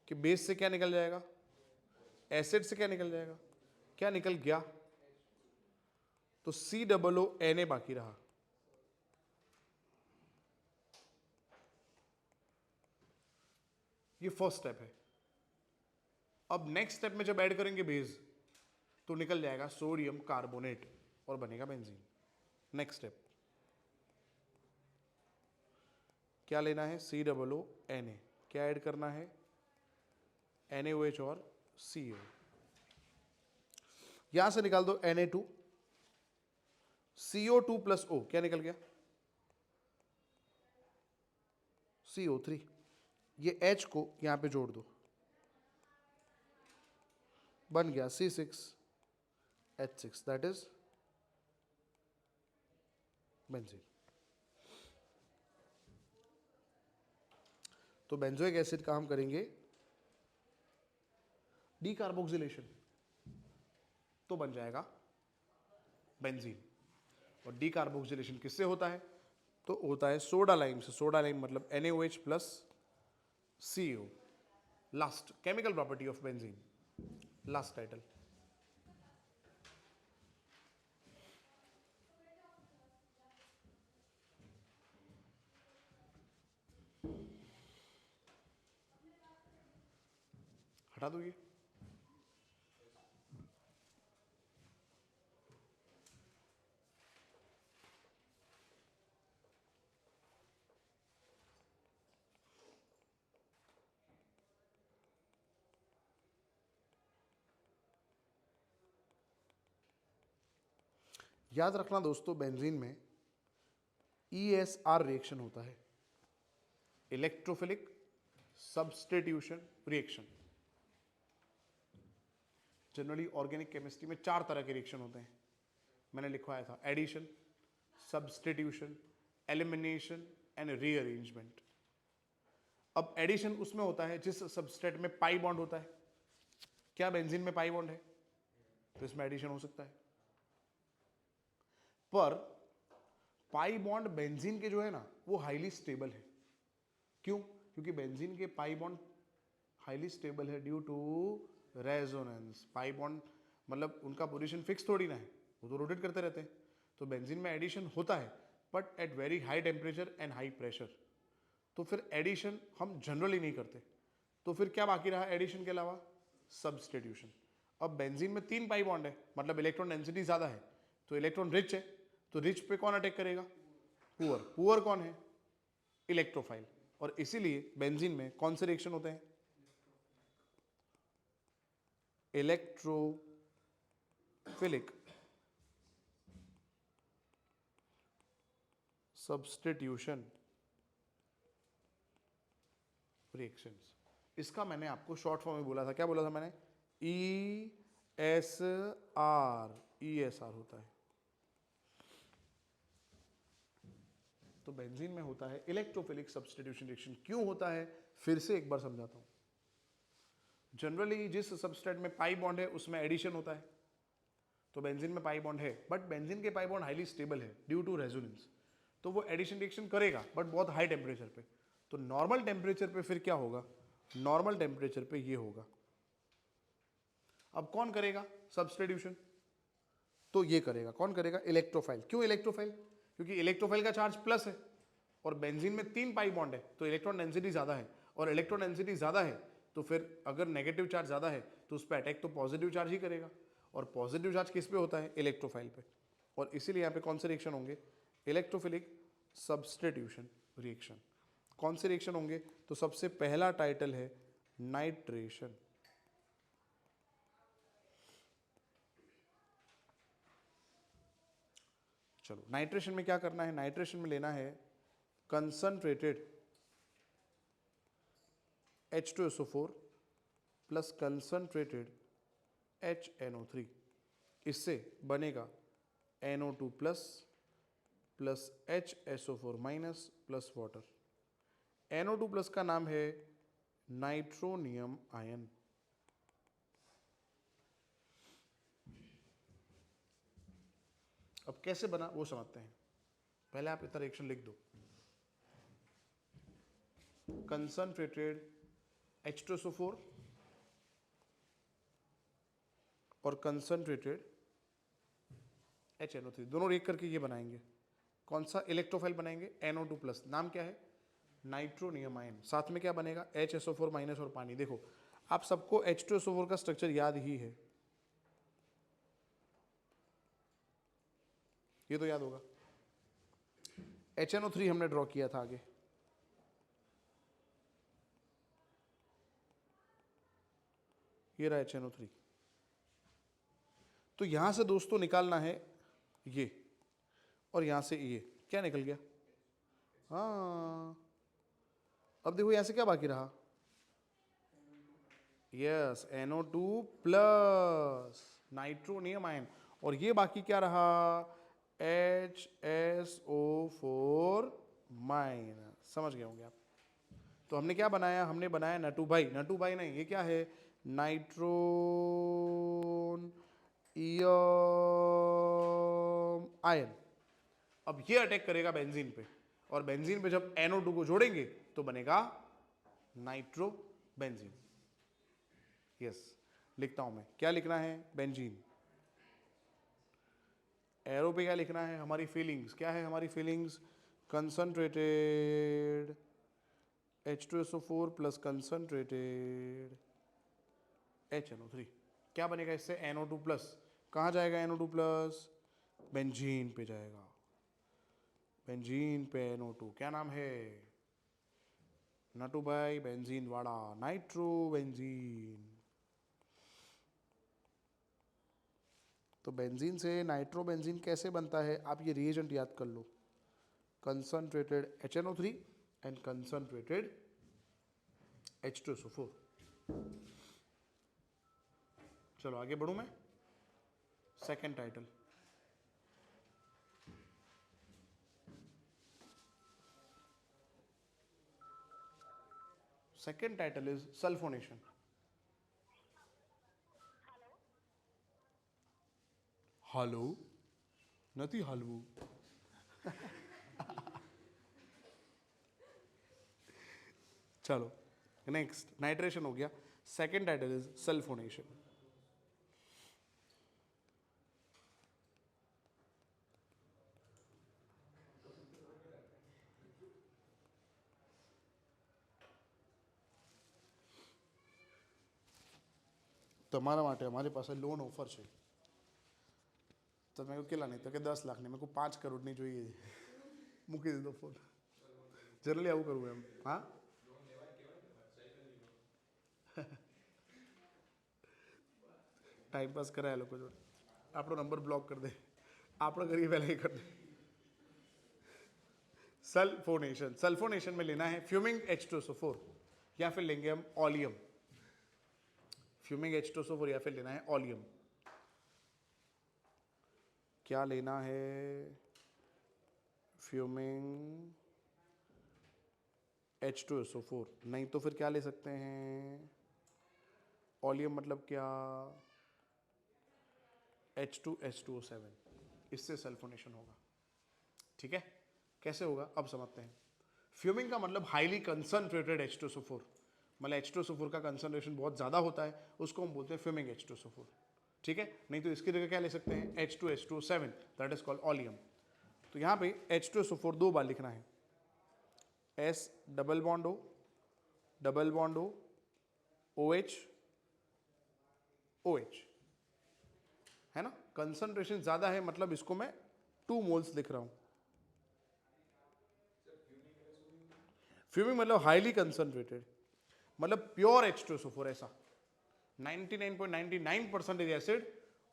कि बेस से क्या निकल जाएगा, एसिड से क्या निकल जाएगा, क्या निकल गया, तो COONA बाकी रहा। ये फर्स्ट स्टेप है। अब नेक्स्ट स्टेप में जब ऐड करेंगे बेस, तो निकल जाएगा सोडियम कार्बोनेट और बनेगा बेंजीन। नेक्स्ट स्टेप क्या लेना है, COONA। क्या ऐड करना है, NaOH और CO। यहां से निकाल दो Na2, CO2 प्लस O, क्या निकल गया, CO3। ये H को यहां पे जोड़ दो, बन गया C6H6, दैट इज बेंजीन। तो बेंजोइक एसिड का हम करेंगे डीकार्बोक्सिलेशन, तो बन जाएगा बेंजीन। और डीकार्बोक्सिलेशन किससे होता है, तो होता है सोडा लाइम से। सोडा लाइम मतलब NaOH plus CO। Last chemical property of benzene, last title. हटा दो ये। याद रखना दोस्तों, बेंजीन में ESR रिएक्शन होता है, electrophilic substitution reaction. Generally organic chemistry में 4 तरह के रिएक्शन होते हैं। मैंने लिखवाया था addition, substitution, elimination and rearrangement. अब एडिशन उसमें होता है जिस सबस्ट्रेट में पाई बॉन्ड होता है। क्या बेंजीन में पाई बॉन्ड है? तो इसमें एडिशन हो सकता है। पर पाई बॉन्ड बेंजीन के जो है ना वो हाईली स्टेबल है। क्यों? क्योंकि बेंजीन के पाई बॉन्ड हाईली स्टेबल है due to resonance. Pi bond मतलब उनका पोजीशन फिक्स थोड़ी ना है, वो तो रोटेट करते रहते हैं। तो बेंजीन में एडिशन होता है but at very high temperature and high pressure. तो फिर एडिशन हम जनरली नहीं करते। तो फिर क्या बाकी रहा एडिशन के अलावा? सब्स्टिट्यूशन। अब बेंजीन में 3 पाई बॉन्ड है, मतलब इलेक्ट्रॉन डेंसिटी ज्यादा है, तो इलेक्ट्रॉन रिच है, तो रिच पे कौन अटैक करेगा? पुअर। पुअर कौन है? इलेक्ट्रोफाइल। और इसीलिए बेंजीन में कौन से रिएक्शन होते हैं? Electrophilic substitution reactions. इसका मैंने आपको शॉर्ट फॉर्म में बोला था। क्या बोला था मैंने? ESR। ESR होता है। तो बेंजीन में होता है इलेक्ट्रोफिलिक सब्स्टिट्यूशन रिएक्शन। क्यों होता है फिर से एक बार समझाता हूं। जनरली जिस सबस्ट्रेट में पाई बॉन्ड है उसमें एडिशन होता है। तो बेंजीन में पाई बॉन्ड है बट बेंजीन के पाई बॉन्ड हाईली स्टेबल है ड्यू टू रेजोनेंस। तो वो एडिशन रिएक्शन करेगा बट बहुत हाई टेम्परेचर पे। तो नॉर्मल टेम्परेचर पे फिर क्या होगा? नॉर्मल टेम्परेचर पे ये होगा। अब कौन करेगा सब्स्टिट्यूशन? तो ये करेगा। कौन करेगा? इलेक्ट्रोफाइल। क्यों इलेक्ट्रोफाइल? क्योंकि इलेक्ट्रोफाइल का चार्ज प्लस है और बेंजीन में 3 पाई बॉन्ड है, तो इलेक्ट्रॉन डेंसिटी ज्यादा है। और इलेक्ट्रॉन डेंसिटी ज्यादा है तो फिर अगर नेगेटिव चार्ज ज्यादा है तो उस पर अटैक तो पॉजिटिव चार्ज ही करेगा। और पॉजिटिव चार्ज किस पे होता है? इलेक्ट्रोफाइल पे। और इसीलिए यहाँ पे कौन से रिएक्शन होंगे? Electrophilic substitution reaction. कौन से रिएक्शन होंगे? तो सबसे पहला टाइटल है नाइट्रेशन। चलो नाइट्रेशन में क्या करना है? नाइट्रेशन में लेना है concentrated H2SO4 plus concentrated HNO3। इससे बनेगा NO2 plus plus HSO4 minus plus water. NO2 plus का नाम है नाइट्रोनियम आयन। अब कैसे बना वो समझते हैं। पहले आप इतना रिएक्शन लिख दो। कंसंट्रेटेड H2SO4 और कंसंट्रेटेड HNO3 दोनों रिएक्ट करके ये बनाएंगे। कौन सा इलेक्ट्रोफाइल बनाएंगे? NO2 plus. नाम क्या है? Nitronium ion. साथ में क्या बनेगा? HSO4 माइनस और पानी। देखो आप सबको H2SO4 का स्ट्रक्चर याद ही है, ये तो याद होगा। HNO3 हमने ड्रॉ किया था आगे। ये रहा HNO3। तो यहां से दोस्तों निकालना है ये, और यहां से ये क्या निकल गया? हाँ, अब देखो यहां से क्या बाकी रहा? Yes, NO2 plus nitronium ion. और ये बाकी क्या रहा? HSO4 minus. समझ गए होंगे आप। तो हमने क्या बनाया? हमने बनाया नटू भाई। नटू भाई नहीं, ये क्या है? नाइट्रोन आयन। अब ये अटैक करेगा बेंजीन पे, और बेंजीन पे जब NO2 को जोड़ेंगे तो बनेगा नाइट्रो बेंजीन। यस, लिखता हूं मैं। क्या लिखना है? बेंजीन। एरो पे क्या लिखना है? हमारी फीलिंग्स। क्या है हमारी feelings? Concentrated H2SO4 plus concentrated HNO3। क्या बनेगा इससे? NO2 plus. कहाँ जाएगा NO2 प्लस? बेंजीन पे जाएगा। बेंजीन पे NO2। क्या नाम है? नटू भाई बेंजीन वाला, नाइट्रो बेंजीन। तो बेंजीन से नाइट्रो बेंजीन कैसे बनता है? आप ये रिएजेंट याद कर लो। Concentrated HNO3 and concentrated H2SO4। चलो आगे बढ़ूं मैं। Second title second title is sulphonation. હાલો નથી હાલવું. चलो नेक्स्ट, नाइट्रेशन हो गया. Second title is sulphonation. તમારા માટે અમારી પાસે લોન ઓફર છે. તો મેં કેટલા નહીં તો કે 10 લાખની, મેં 5 કરોડની જોઈએ. મૂકી દીધો ફોન. જનરલી આવું કરવું એમ. હા टाइम पास कराया लोग जो आप नंबर ब्लॉक कर दे, आप करिए पहले ही कर दे. सल्फोनेशन, सल्फोनेशन में लेना है फ्यूमिंग H2SO4 या फिर लेंगे हम ऑलियम. फ्यूमिंग H2SO4 या फिर लेना है ऑलियम. क्या लेना है? Fuming H2SO4. नहीं तो फिर क्या ले सकते हैं? ऑलियम मतलब क्या? H2H2O7. इससे सल्फोनेशन होगा. ठीक है, कैसे होगा अब समझते हैं. फ्यूमिंग का मतलब हाईली कंसंट्रेटेड H2SO4, मतलब H2SO4 का कंसंट्रेशन बहुत ज़्यादा होता है, उसको हम बोलते हैं फ्यूमिंग H2SO4. ठीक है, नहीं तो इसकी जगह क्या ले सकते हैं? H2H2O7, that is called allium. तो यहाँ पे H2SO4 दो बार लिखना है. S double bond O OH OH, है ना. कंसंट्रेशन ज्यादा है मतलब इसको मैं 2 मोल्स लिख रहा हूं. फ्यूमिंग मतलब हाईली कंसंट्रेटेड, मतलब प्योर H2SO4 ऐसा 99.99% एसिड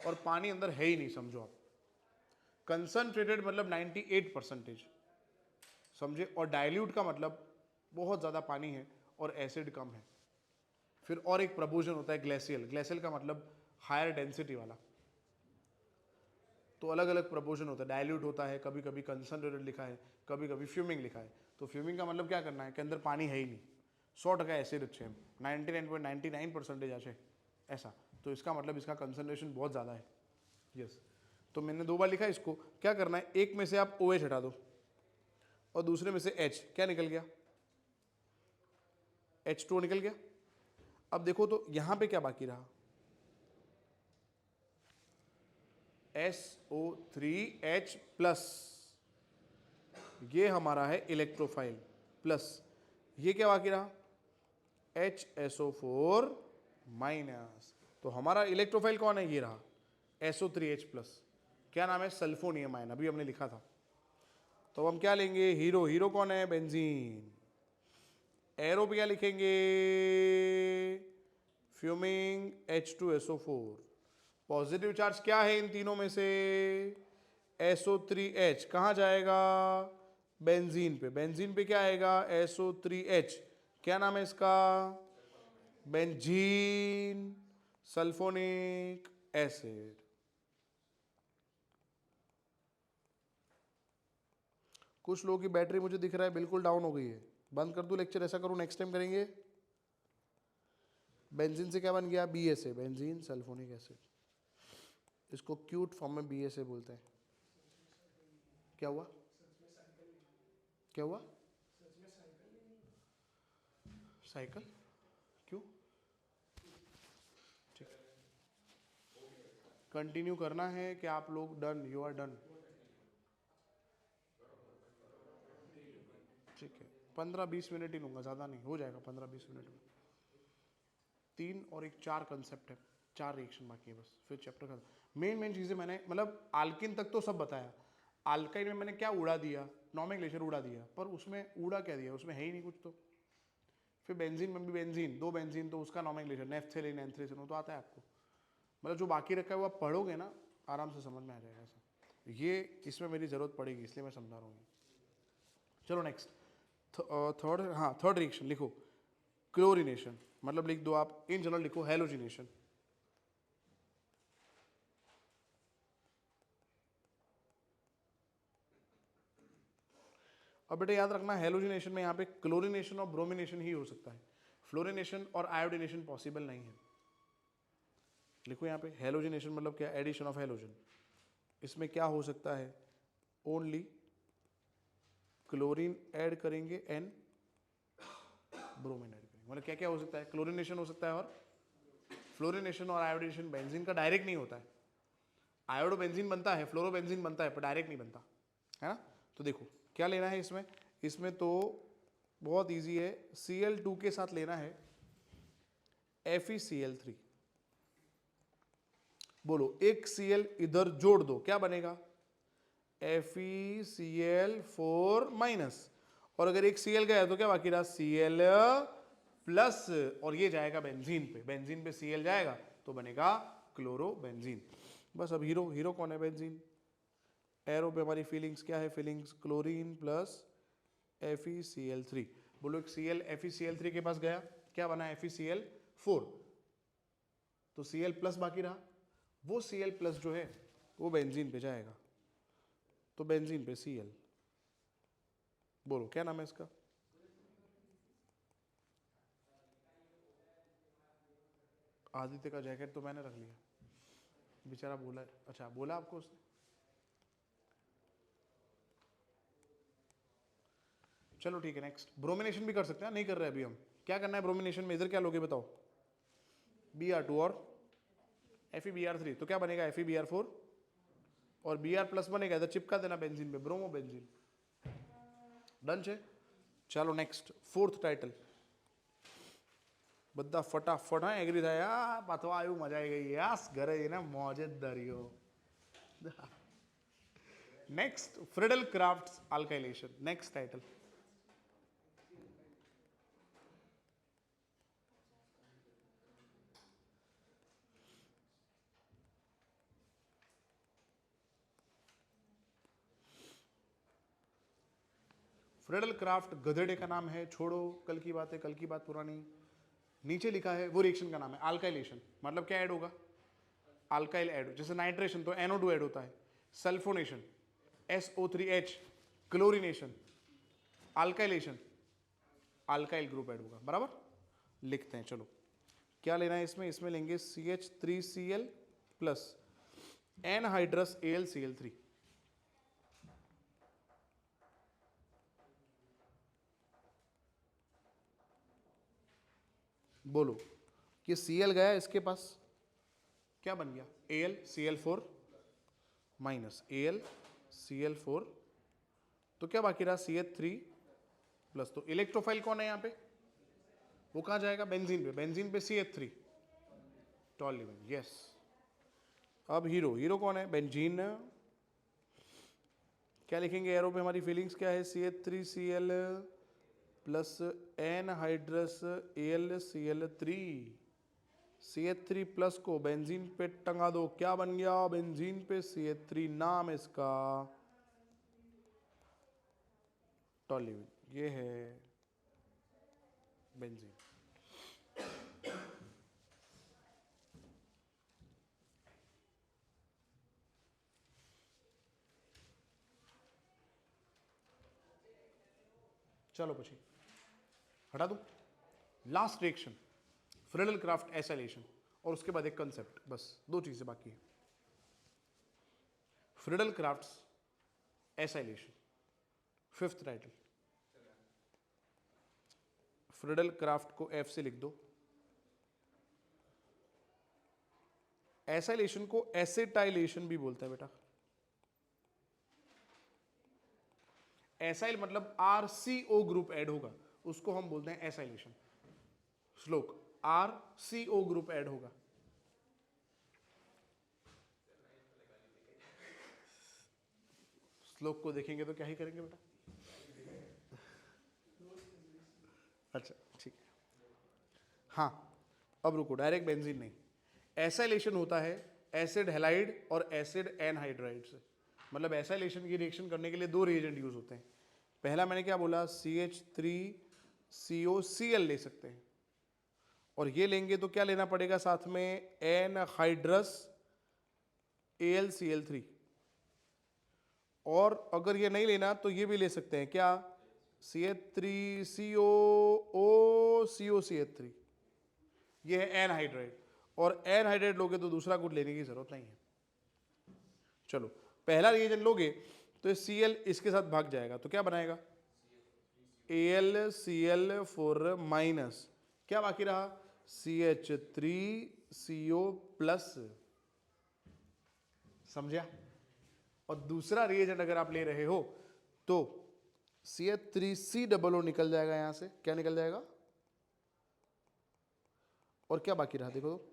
और पानी अंदर है ही नहीं, समझो आप. कंसंट्रेटेड मतलब 98%, समझे. और डाइल्यूट का मतलब बहुत ज़्यादा पानी है और एसिड कम है. फिर और एक प्रपोजन होता है ग्लेशियल. ग्लेशियल का मतलब हायर डेंसिटी वाला. तो अलग अलग प्रपोजन होता है. डाइल्यूट होता है, कभी कभी कंसंट्रेटेड लिखा है, कभी कभी फ्यूमिंग लिखा है. तो फ्यूमिंग का मतलब क्या करना है कि अंदर पानी है ही नहीं, 100% एसिड अच्छे, 99.99% आछे ऐसा. तो इसका मतलब इसका कंसंट्रेशन बहुत ज़्यादा है. यस, तो मैंने 2 बार लिखा. इसको क्या करना है, एक में से आप OH हटा दो और दूसरे में से H. क्या निकल गया? H2O निकल गया. अब देखो तो यहां पे क्या बाकी रहा? SO3H प्लस, ये हमारा है इलेक्ट्रोफाइल प्लस. ये क्या बाकी रहा? HSO4 minus. तो हमारा इलेक्ट्रोफाइल कौन है? ये रहा SO3H प्लस. क्या नाम है? सल्फोनियम आयन. अभी हमने लिखा था. तो हम क्या लेंगे? हीरो. हीरो कौन है? बेंजीन. एरो पे क्या लिखेंगे? Fuming H2SO4. पॉजिटिव चार्ज क्या है इन तीनों में से? SO3H. कहाँ जाएगा? बेंजीन पे. बेंजीन पे क्या आएगा? SO3H. क्या नाम है इसका? Benzene sulphonic acid. कुछ लोगों की बैटरी मुझे दिख रहा है बिल्कुल डाउन हो गई है. बंद कर दूं लेक्चर? ऐसा करूं नेक्स्ट टाइम करेंगे. बेंजीन से क्या बन गया? BSA, benzene sulphonic acid. इसको क्यूट फॉर्म में BSA बोलते हैं. क्या हुआ? क्या हुआ? साइकिल क्यों? ठीक, कंटिन्यू करना है कि आप लोग डन? You are done? ठीक है, 15-20 मिनट ही लूंगा, ज़्यादा नहीं, हो जाएगा 15-20 मिनट में. 3 और 1 4 कंसेप्ट है, 4 रिएक्शन बाकी है बस, फिर चैप्टर खत्म. मेन चीज़ें मैंने मतलब आल्किन तक तो सब बताया. आल्काइन में मैंने क्या उड़ा दिया? नॉमेनक्लेचर उड़ा दिया, पर उसमें उड़ा क्या दिया? उसमें है ही नहीं कुछ. तो फिर बेंजीन में भी बेंजीन, 2 बेंजीन, तो उसका नॉमेनक्लेचर नेफ्थेलिन एंथ्रेसिन, वो तो आता है आपको. मतलब जो बाकी रखा है वो आप पढ़ोगे ना, आराम से समझ में आ जाएगा. ऐसा ये इसमें मेरी ज़रूरत पड़ेगी इसलिए मैं समझा रहा हूँ. चलो नेक्स्ट, थर्ड. हाँ, थर्ड रिएक्शन लिखो, क्लोरिनेशन. मतलब लिख दो आप, इन जनरल लिखो हेलोजिनेशन. अब बेटा याद रखना, हेलोजिनेशन में यहाँ पे क्लोरिनेशन और ब्रोमिनेशन ही हो सकता है. फ्लोरिनेशन और आयोडिनेशन पॉसिबल नहीं है। लिखो यहाँ पे हेलोजिनेशन मतलब क्या, एडिशन ऑफ हेलोजन। इसमें क्या हो सकता है, ओनली क्लोरीन ऐड करेंगे एंड ब्रोमीन ऐड करेंगे। मतलब क्या क्या हो सकता है, क्लोरिनेशन हो सकता है और फ्लोरिनेशन और आयोडिनेशन बेंजीन का डायरेक्ट नहीं होता है। आयोडो बेंजीन बनता है, फ्लोरो बेंजीन बनता है, पर डायरेक्ट नहीं बनता है ना। तो देखो क्या लेना है इसमें, इसमें तो बहुत इजी है, Cl2 के साथ लेना है FeCl3। बोलो एक Cl इधर जोड़ दो, क्या बनेगा, FeCl4 माइनस, और अगर एक Cl गया तो क्या बाकी रहा, Cl प्लस, और ये जाएगा बेंजीन पे, बेंजीन पे Cl जाएगा तो बनेगा क्लोरोबेंजीन। बस अब हीरो, हीरो कौन है, बेंजीन। एरो पे हमारी फीलिंग्स क्या है, फीलिंग्स क्लोरीन प्लस FeCl3। बोलो एक Cl FeCl3 के पास गया, क्या बना FeCl4, तो Cl प्लस बाकी रहा, वो Cl प्लस जो है वो बेंजीन पे जाएगा, तो बेंजीन पे Cl। बोलो क्या नाम है इसका, आदित्य का जैकेट तो मैंने रख लिया, बेचारा बोला, अच्छा बोला आपको उसने। चलो ठीक है, नेक्स्ट ब्रोमिनेशन भी कर सकते हैं, नहीं कर रहे अभी हम। क्या करना है ब्रोमिनेशन में, इधर क्या लोगे बताओ, Br2 और FeBr3, तो क्या बनेगा FeBr4 और Br प्लस बनेगा, इधर चिपका देना बेंजीन पे, ब्रोमो बेंजीन। डन છે। ચાલો નેક્स्ट फोर्थ टाइटल, બધા ફટાફટ હા એગ્રી થાય, આ પાછો આવ્યું, મજા આવી ગઈ, યાસ ઘરે જઈને મોજે જ દરિયો। Next Friedel crafts alkylation, next title. Friedel craft गधेड़े का नाम है, छोड़ो कल की बात है, कल की बात पुरानी। नीचे लिखा है वो रिएक्शन का नाम है अल्काइलेशन, मतलब क्या ऐड होगा, अल्काइल ऐड, जैसे नाइट्रेशन तो NO2 ऐड होता है, sulphonation SO3H, chlorination, alkylation alkyl group add होगा, बराबर। लिखते हैं चलो, क्या लेना है इसमें, इसमें लेंगे CH3Cl प्लस एनहाइड्रस AlCl3। बोलो ये Cl गया इसके पास, क्या बन गया AlCl4 माइनस AlCl4, तो क्या बाकी रहा CH3 प्लस, तो इलेक्ट्रोफाइल कौन है यहाँ पे, वो कहाँ जाएगा बेंजीन पे, बेंजीन पे CH3 टॉल्यूमेन, यस। अब हीरो, हीरो कौन है बेंजीन, क्या लिखेंगे एरो पे, हमारी फीलिंग्स क्या है, CH3Cl plus anhydrous AlCl3, CH3 plus को बेंजीन पे टंगा दो, क्या बन गया बेंजीन पे CH3, नाम इसका टॉल्यूमेन, ये है बेंजीन। चलो પછી हटा दो, last reaction Friedel Crafts acylation, और उसके बाद एक कंसेप्ट, बस दो चीजें बाकी है। Friedel Crafts acylation, fifth title, Friedel craft को F से लिख दो। एसाइलेशन को एसिटाइलेशन भी बोलता है बेटा, एसाइल मतलब RCO ग्रुप ऐड होगा, उसको हम बोलते हैं एसाइलेशन। श्लोक RCO ग्रुप ऐड होगा, श्लोक को देखेंगे तो क्या ही करेंगे बेटा, अच्छा ठीक है। हाँ अब रुको, डायरेक्ट बेंजीन नहीं, एसाइलेशन होता है एसिड हैलाइड और एसिड एनहाइड्राइड से। मतलब एसाइलेशन की रिएक्शन करने के लिए दो रिएजेंट यूज होते हैं। पहला मैंने क्या बोला, CH3COCl ले सकते हैं, और ये लेंगे तो क्या लेना पड़ेगा साथ में, एनहाइड्रस AlCl3, और अगर ये नहीं लेना तो ये भी ले सकते हैं, क्या CH3COO COCH3, ये है एनहाइड्राइड, और एनहाइड्राइड लोगे तो दूसरा कुछ लेने की जरूरत नहीं है। चलो पहला रिएजेंट लोगे तो Cl इसके साथ भाग जाएगा तो क्या बनाएगा, AlCl4 माइनस क्या बाकी रहा, CH3CO प्लस। समझा? और दूसरा रिएजेंट अगर आप ले रहे हो तो CH3COO निकल जाएगा, यहां से क्या निकल जाएगा, और क्या बाकी रहा देखो तो,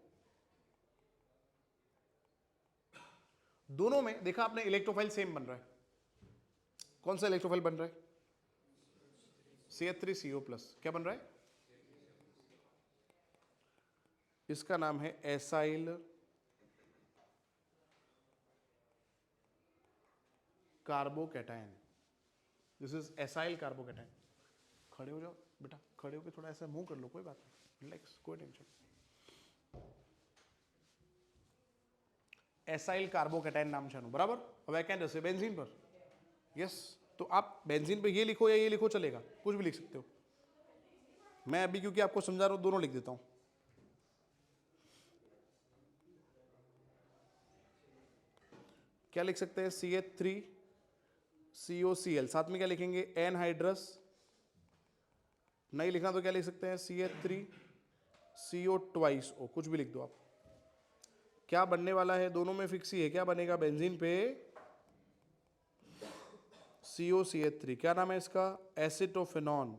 दोनों में देखा आपने इलेक्ट्रोफाइल सेम बन रहा है। कौन सा इलेक्ट्रोफाइल बन रहा है, CH3CO प्लस, क्या बन रहा है, इसका नाम है acyl carbocation. This is acyl carbocation. खड़े हो जाओ बेटा, खड़े होकर थोड़ा ऐसा मुंह कर लो, कोई बात नहीं, रिलैक्स, कोई टेंशन। एसाइल कार्बोकैटायन नाम छानो, बराबर। अब आई कैन जैसे बेंजीन पर, यस, तो आप बेंजीन पे ये लिखो या ये लिखो चलेगा, कुछ भी लिख सकते हो। मैं अभी क्योंकि आपको समझा रहा हूं दोनों लिख देता हूं। क्या लिख सकते हैं, CH3COCl, साथ में क्या लिखेंगे, एनहाइड्रस। नहीं लिखना तो क्या लिख सकते हैं, CH3CO ट्वाइस O, कुछ भी लिख दो आप। क्या बनने वाला है, दोनों में फिक्स ही है, क्या बनेगा बेंजीन पे, COCH3, क्या नाम है इसका, एसिटोफेनॉन।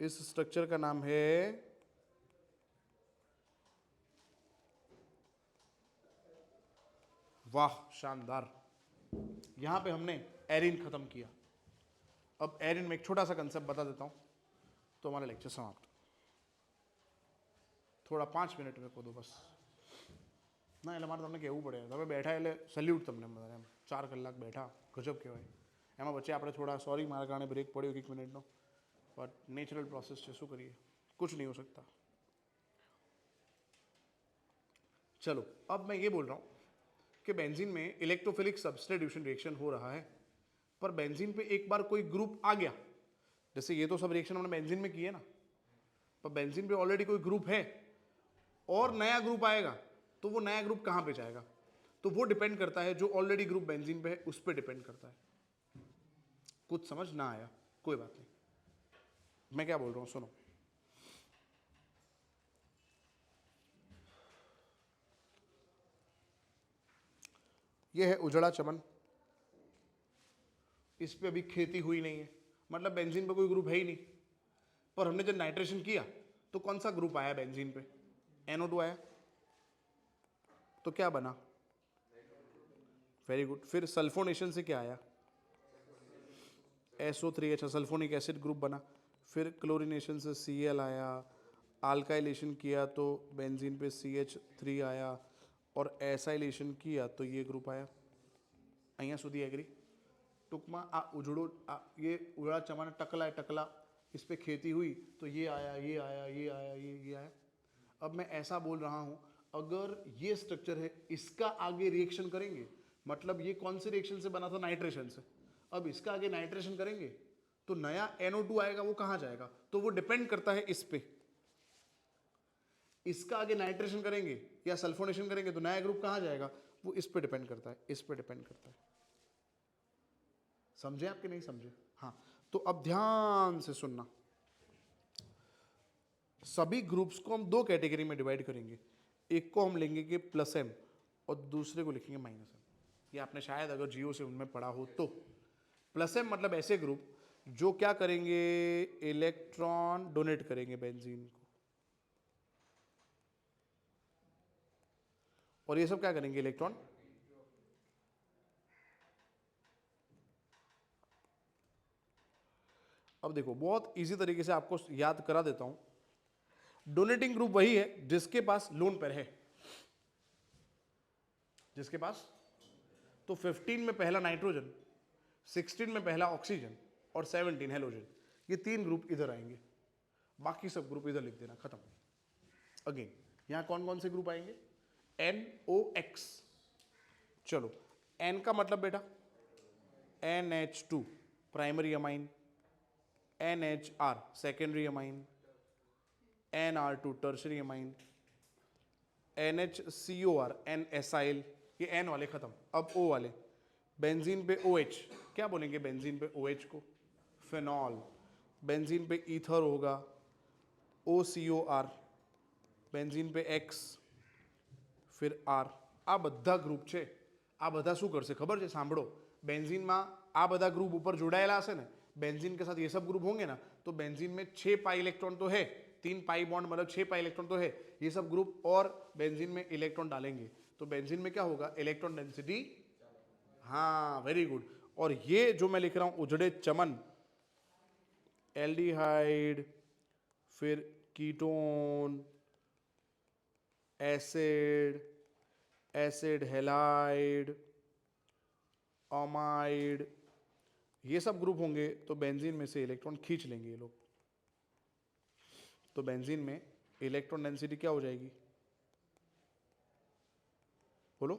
इस स्ट्रक्चर का नाम है वाह शानदार। यहां पे हमने एरिन खत्म किया। अब एरिन में एक छोटा सा कंसेप्ट बता देता हूं तो हमारा लेक्चर समाप्त। थोड़ा 5 मिनट में को दो बस ना, એટલે મારે તમને કહેવું પડે, તમે બેઠા એટલે સલ્યુટ તમને, 4 કલાક બેઠા, ગજબ કહેવાય। એમાં વચ્ચે આપણે થોડા સોરી મારા કારણે બ્રેક પડ્યો 1 મિનિટનો, બટ નેચરલ પ્રોસેસ છે, શું કરીએ, कुछ नहीं हो सकता। चलो अब मैं ये बोल रहा हूँ कि बेंजीन में इलेक्ट्रोफिलिक सब्स्टिट्यूशन रिएक्शन हो रहा है, पर बेंजीन पे एक बार कोई ग्रुप आ गया, जैसे ये तो सब रिएक्शन हमने बेंजीन में किए ना, पर बेंजीन पे ऑलरेडी कोई ग्रुप है और नया ग्रुप आएगा तो वो नया ग्रुप कहाँ पे जाएगा, तो वो डिपेंड करता है जो ऑलरेडी ग्रुप बेंजीन पे है उस पर डिपेंड करता है। कुछ समझ ना आया कोई बात नहीं, मैं क्या बोल रहा हूँ सुनो। ये है उजड़ा चमन, इस पे अभी खेती हुई नहीं है, मतलब बेंजीन पे कोई ग्रुप है ही नहीं, पर हमने जब नाइट्रेशन किया तो कौन सा ग्रुप आया बेंजीन पे, NO2 आया, तो क्या बना, वेरी गुड। फिर सल्फोनेशन से क्या आया, SO3, अच्छा सल्फोनिक एसिड ग्रुप बना। फिर क्लोरीनेशन से Cl आया, आल्काइलेशन किया तो बेंजीन पे CH3 आया, और एसाइलेशन किया तो ये ग्रुप आया। અહીંયા સુધી एग्री। टूंकमा आ उजड़ो ये उजड़ा चमन टकला है, टकला, इस पे खेती हुई तो ये आया, ये आया, ये आया, ये आया। अब मैं ऐसा बोल रहा हूँ, अगर ये स्ट्रक्चर है, इसका आगे रिएक्शन करेंगे, मतलब ये कौन से रिएक्शन से बना था, नाइट्रेशन से, अब इसका आगे नाइट्रेशन करेंगे तो नया NO2 आएगा, वो कहाँ जाएगा, तो वो डिपेंड करता है इस पे। इसका आगे नाइट्रेशन करेंगे या सल्फोनेशन करेंगे तो नया ग्रुप कहाँ जाएगा, वो इस पे डिपेंड करता है, इस पे डिपेंड करता है। समझे आपके, नहीं समझे? हाँ, तो अब ध्यान से सुनना, सभी ग्रुप्स को हम 2 कैटेगरी में डिवाइड करेंगे, एक को हम लेंगे कि +M और दूसरे को लिखेंगे -M। ये आपने शायद अगर जियो से उनमें पढ़ा हो तो। +M मतलब ऐसे ग्रुप जो क्या करेंगे, इलेक्ट्रॉन डोनेट करेंगे बेंजीन को, और ये सब क्या करेंगे, इलेक्ट्रॉन। अब देखो बहुत इजी तरीके से आपको याद करा देता हूं, डोनेटिंग ग्रुप वही है जिसके पास लोन पेयर है, जिसके पास, तो 15 में पहला नाइट्रोजन, 16 में पहला ऑक्सीजन और 17 हेलोजन, ये 3 ग्रुप इधर आएंगे, बाकी सब ग्रुप इधर लिख देना, खत्म। अगेन यहां कौन कौन से ग्रुप आएंगे, NOx। चलो N का मतलब बेटा NH2, primary amine, NHR secondary amine, NR2 tertiary amine, NHCOR N acyl, ये N वाले खत्म। अब O वाले, बेंजीन पे OH, क्या बोलेंगे बेंजीन पे OH को? फिनॉल। बेंजीन पे ईथर होगा OCOR, बेंजीन पे X, फिर R। આ બધા ગ્રુપ છે, આ બધા શું કરશે ખબર છે? સાંભળો, બેન્ઝીનમાં આ બધા ગ્રુપ ऊपर જોડાયેલા હશે ને, बेंजीन के साथ ये सब ग्रुप होंगे ना, तो बेंजीन में 6 पाई इलेक्ट्रॉन तो है, 3 पाई बॉन्ड मतलब 6 पाई इलेक्ट्रॉन तो है, ये सब ग्रुप और बेंजीन में इलेक्ट्रॉन डालेंगे तो बेंजीन में क्या होगा? इलेक्ट्रॉन डेंसिटी, हाँ वेरी गुड। और ये जो मैं लिख रहा हूं उजड़े चमन, एल्डिहाइड, फिर ketone, acid, acid halide, amide, ये सब ग्रुप होंगे तो बेंजीन में से इलेक्ट्रॉन खींच लेंगे ये लोग। तो बेंजीन में इलेक्ट्रॉन डेंसिटी क्या हो जाएगी? बोलो।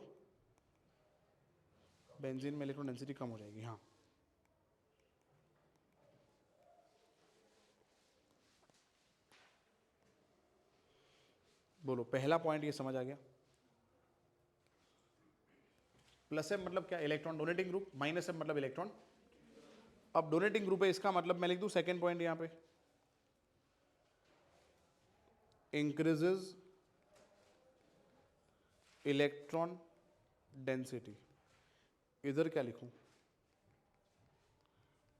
बेंजीन में इलेक्ट्रॉन डेंसिटी कम हो जाएगी। हाँ, बोलो। पहला पॉइंट ये समझ आ गया। प्लस एम मतलब क्या? Electron donating group. Minus M मतलब इलेक्ट्रॉन। अब डोनेटिंग ग्रुप है, इसका मतलब मैं लिख दूं सेकेंड पॉइंट यहां पे, इंक्रीजेज इलेक्ट्रॉन डेंसिटी। इधर क्या लिखूं?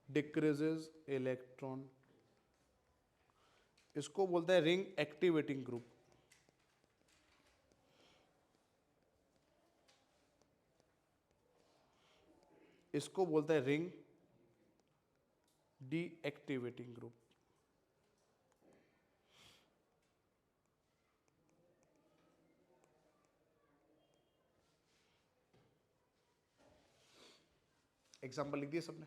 Decreases electron. इसको बोलता है रिंग एक्टिवेटिंग ग्रुप। इसको बोलता है रिंग डीएक्टिवेटिंग ग्रुप। एग्जाम्पल लिख दिए सबने?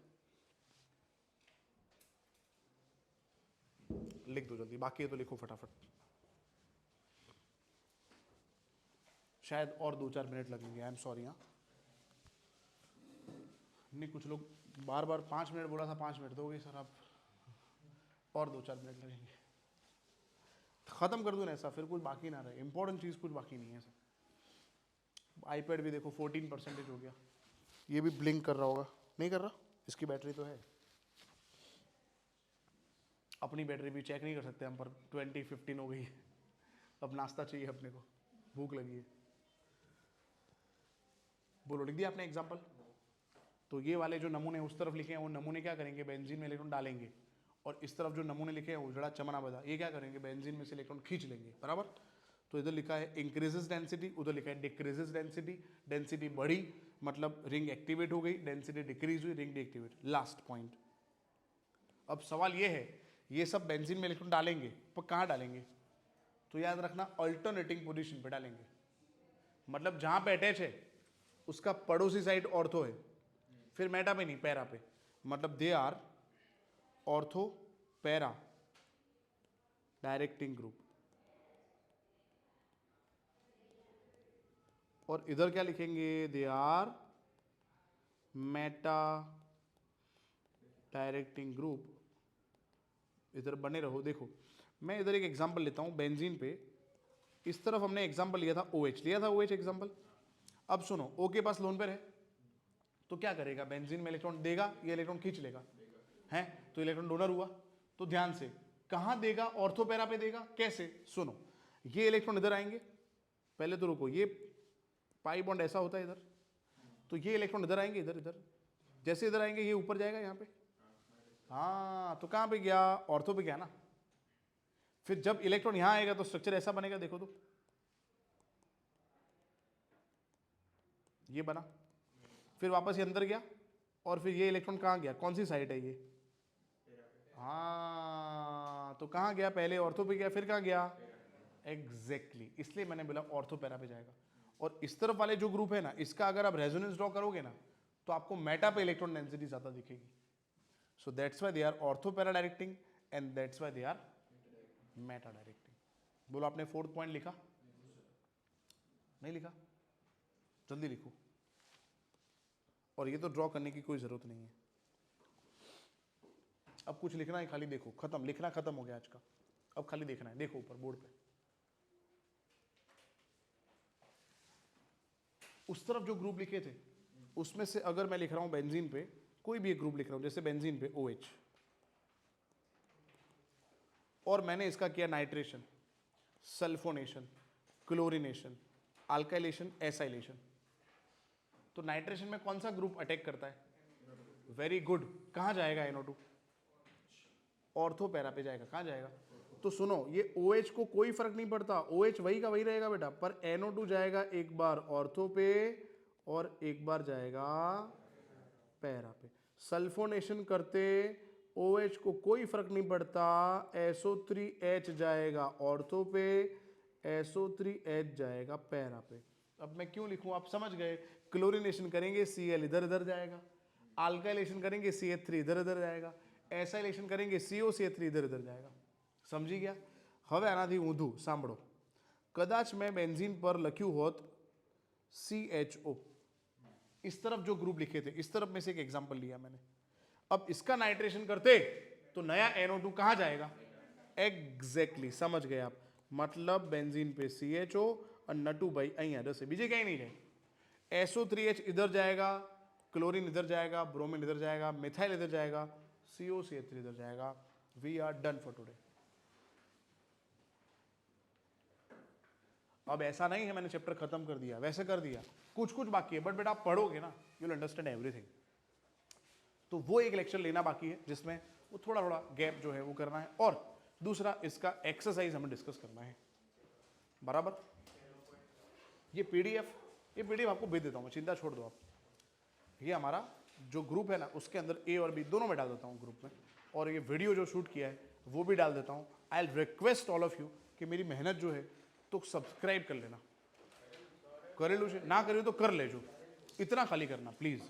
लिख दो जल्दी, बाकी है तो लिखो फटाफट। शायद और 2-4 मिनट लगेंगे, आई एम सॉरी। हाँ, नहीं कुछ लोग बार बार 5 मिनट बोला था, 5 मिनट दोगे सर आप? और 2-4 मिनट लगेंगे, खत्म कर दो ना ऐसा, फिर कुछ बाकी ना रहे। इंपॉर्टेंट चीज कुछ बाकी नहीं है सर। आईपैड भी देखो 14% हो गया, ये भी ब्लिंक कर रहा होगा। नहीं कर रहा? इसकी बैटरी तो है, अपनी बैटरी भी चेक नहीं कर सकते हम, पर 20-15 हो गई है। अब नाश्ता चाहिए अपने को, भूख लगी है। बोलो, लिख दिया आपने एग्जाम्पल? तो ये वाले जो नमूने उस तरफ लिखे हैं, वो नमूने क्या करेंगे? बेंजीन में इलेक्ट्रॉन डालेंगे। और इस तरफ जो नमूने लिखे हैं उजड़ा चमना बदा, ये क्या करेंगे? बेंजीन में से इलेक्ट्रॉन खींच लेंगे। बराबर? तो इधर लिखा है इंक्रीजेस डेंसिटी, उधर लिखा है डिक्रीजेस डेंसिटी। डेंसिटी बढ़ी मतलब रिंग एक्टिवेट हो गई, डेंसिटी डिक्रीज हुई, रिंग डीएक्टिवेट। Last point. अब सवाल ये है, ये सब बेंजीन में इलेक्ट्रॉन डालेंगे, पर कहाँ डालेंगे? तो याद रखना, अल्टरनेटिंग पोजीशन पे डालेंगे। मतलब जहां पे अटैच है उसका पड़ोसी साइड ऑर्थो है, फिर मेटा पे नहीं, पैरा पे। मतलब they are ortho para directing group. और इधर क्या लिखेंगे? They are meta directing group. इधर बने रहो। देखो, मैं इधर एक एग्जांपल लेता हूं बेंजीन पे। इस तरफ हमने एग्जांपल लिया था OH, लिया था OH एग्जांपल। अब सुनो, O के पास लोन पेयर है, तो क्या करेगा? बेंजीन में इलेक्ट्रॉन देगा, ये इलेक्ट्रॉन खींच लेगा, है तो इलेक्ट्रॉन डोनर हुआ। तो ध्यान से, कहां देगा? ऑर्थोपैरा पे देगा। कैसे? सुनो, ये इलेक्ट्रॉन इधर आएंगे, पहले तो रुको, ये पाई बॉन्ड ऐसा होता है इधर, तो ये इलेक्ट्रॉन इधर आएंगे, इधर इधर, जैसे इधर आएंगे ये ऊपर जाएगा यहाँ पे। हाँ, तो कहां पे गया? ऑर्थो पे गया ना। फिर जब इलेक्ट्रॉन यहां आएगा तो स्ट्रक्चर ऐसा बनेगा, देखो तो, ये बना। फिर वापस ये अंदर गया, और फिर ये इलेक्ट्रॉन कहां गया? कौन सी साइड है ये? हाँ, तो कहां गया? पहले ऑर्थो पे गया, फिर कहां गया? एग्जैक्टली, इसलिए मैंने बोला ऑर्थो पैरा पे जाएगा। और इस तरफ वाले जो ग्रुप है ना, इसका अगर आप रेजोनेंस ड्रॉ करोगे ना, तो आपको मेटा पे इलेक्ट्रॉन डेंसिटी ज्यादा दिखेगी। So that's why they are ortho para directing and that's why they are meta directing. बोलो, आपने 4th पॉइंट लिखा? नहीं लिखा? जल्दी लिखो। और ये तो ड्रॉ करने की कोई जरूरत नहीं है। अब कुछ लिखना है, खाली देखो, खत्म, लिखना खत्म हो गया आज का, अब खाली देखना है, देखो ऊपर बोर्ड पे। उस तरफ जो ग्रुप लिखे थे उसमें से अगर मैं लिख रहा हूं बेंजीन पे, कोई भी एक ग्रुप लिख रहा हूं, जैसे बेंजीन पे OH, और मैंने इसका किया nitration, sulphonation, chlorination, alkylation, acylation, तो नाइट्रेशन में कौन सा ग्रुप अटैक करता है? वेरी गुड, कहां जाएगा NO2? ऑर्थो पैरा पे जाएगा। कहां जाएगा? तो सुनो, ये OH को कोई फर्क नहीं पड़ता, OH वही का वही रहेगा बेटा, पर NO2 जाएगा एक बार ऑर्थो पे और एक बार जाएगा पैरा पे। सल्फोनेशन करते OH को कोई फर्क नहीं पड़ता, SO3H जाएगा ऑर्थो पे, SO3H जाएगा पैरा पे। अब मैं क्यों लिखूं, आप समझ गए। क्लोरिनेशन करेंगे Cl इधर इधर जाएगा, अल्काइलेशन करेंगे CH3 इधर इधर जाएगा, एसाइलेशन करेंगे COCH3 इधर इधर जाएगा। समझी ગયા? હવે આનાથી ઊંધું સાંભળો, કદાચ મેં બેન્ઝીન પર લખ્યું હોત CHO, इस तरफ जो ग्रुप लिखे थे, इस तरफ में से एक एग्जांपल लिया मैंने, अब इसका नाइट्रेशन करते तो नया NO2 कहां जाएगा? एग्जैक्टली, समझ गए आप, मतलब बेंजीन पे CHO और नटू भाई અહીંયા જશે, બીજે ક્યાંય नहीं जाए। SO3H इधर जाएगा, क्लोरीन इधर जाएगा, ब्रोमीन इधर जाएगा, मिथाइल इधर जाएगा, COCH3 इधर जाएगा। We are done for today. अब ऐसा नहीं है मैंने चैप्टर खत्म कर दिया, वैसे कर दिया, कुछ कुछ बाकी है, बट बेटा आप पढ़ोगे ना, यू विल अंडरस्टैंड एवरीथिंग। तो वो एक लेक्चर लेना बाकी है जिसमें वो थोड़ा थोड़ा गैप जो है वो करना है, और दूसरा इसका एक्सरसाइज हमें डिस्कस करना है, बराबर। ये पीडीएफ आपको भेज देता हूँ, चिंता छोड़ दो आप। ये हमारा जो ग्रुप है ना, उसके अंदर A और B दोनों में डाल देता हूँ ग्रुप में, और ये वीडियो जो शूट किया है वो भी डाल देता हूँ। I will request all of you कि मेरी मेहनत जो है तो सब्सक्राइब कर लेना, करेलू છે ना करियो तो कर लेजो, इतना खाली करना प्लीज।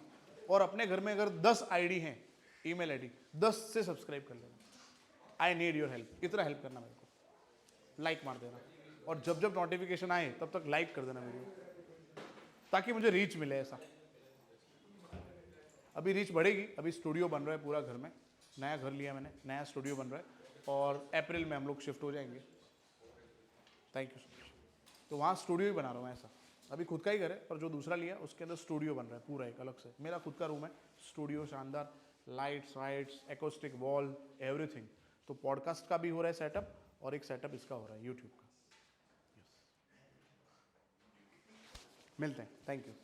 और अपने घर में अगर 10 आईडी हैं, ईमेल आईडी, 10 से सब्सक्राइब कर लेना। आई नीड योर हेल्प, इतना हेल्प करना मेरे को, लाइक मार देना, और जब जब नोटिफिकेशन आए तब तक लाइक कर देना वीडियो, ताकि मुझे रीच मिले। ऐसा अभी रीच बढ़ेगी, अभी स्टूडियो बन रहा है पूरा घर में, नया घर लिया मैंने, नया स्टूडियो बन रहा है, और अप्रैल में हम लोग शिफ्ट हो जाएंगे। Thank you so much. तो वहाँ स्टूडियो ही बना रहा हूँ ऐसा, अभी खुद का ही घर है, पर जो दूसरा लिया उसके अंदर स्टूडियो बन रहा है पूरा एक अलग से, मेरा खुद का रूम है, स्टूडियो शानदार, lights whites, acoustic wall, everything. तो पॉडकास्ट का भी हो रहा है सेटअप, और एक सेटअप इसका हो रहा है यूट्यूब का। मिलते हैं, थैंक यू।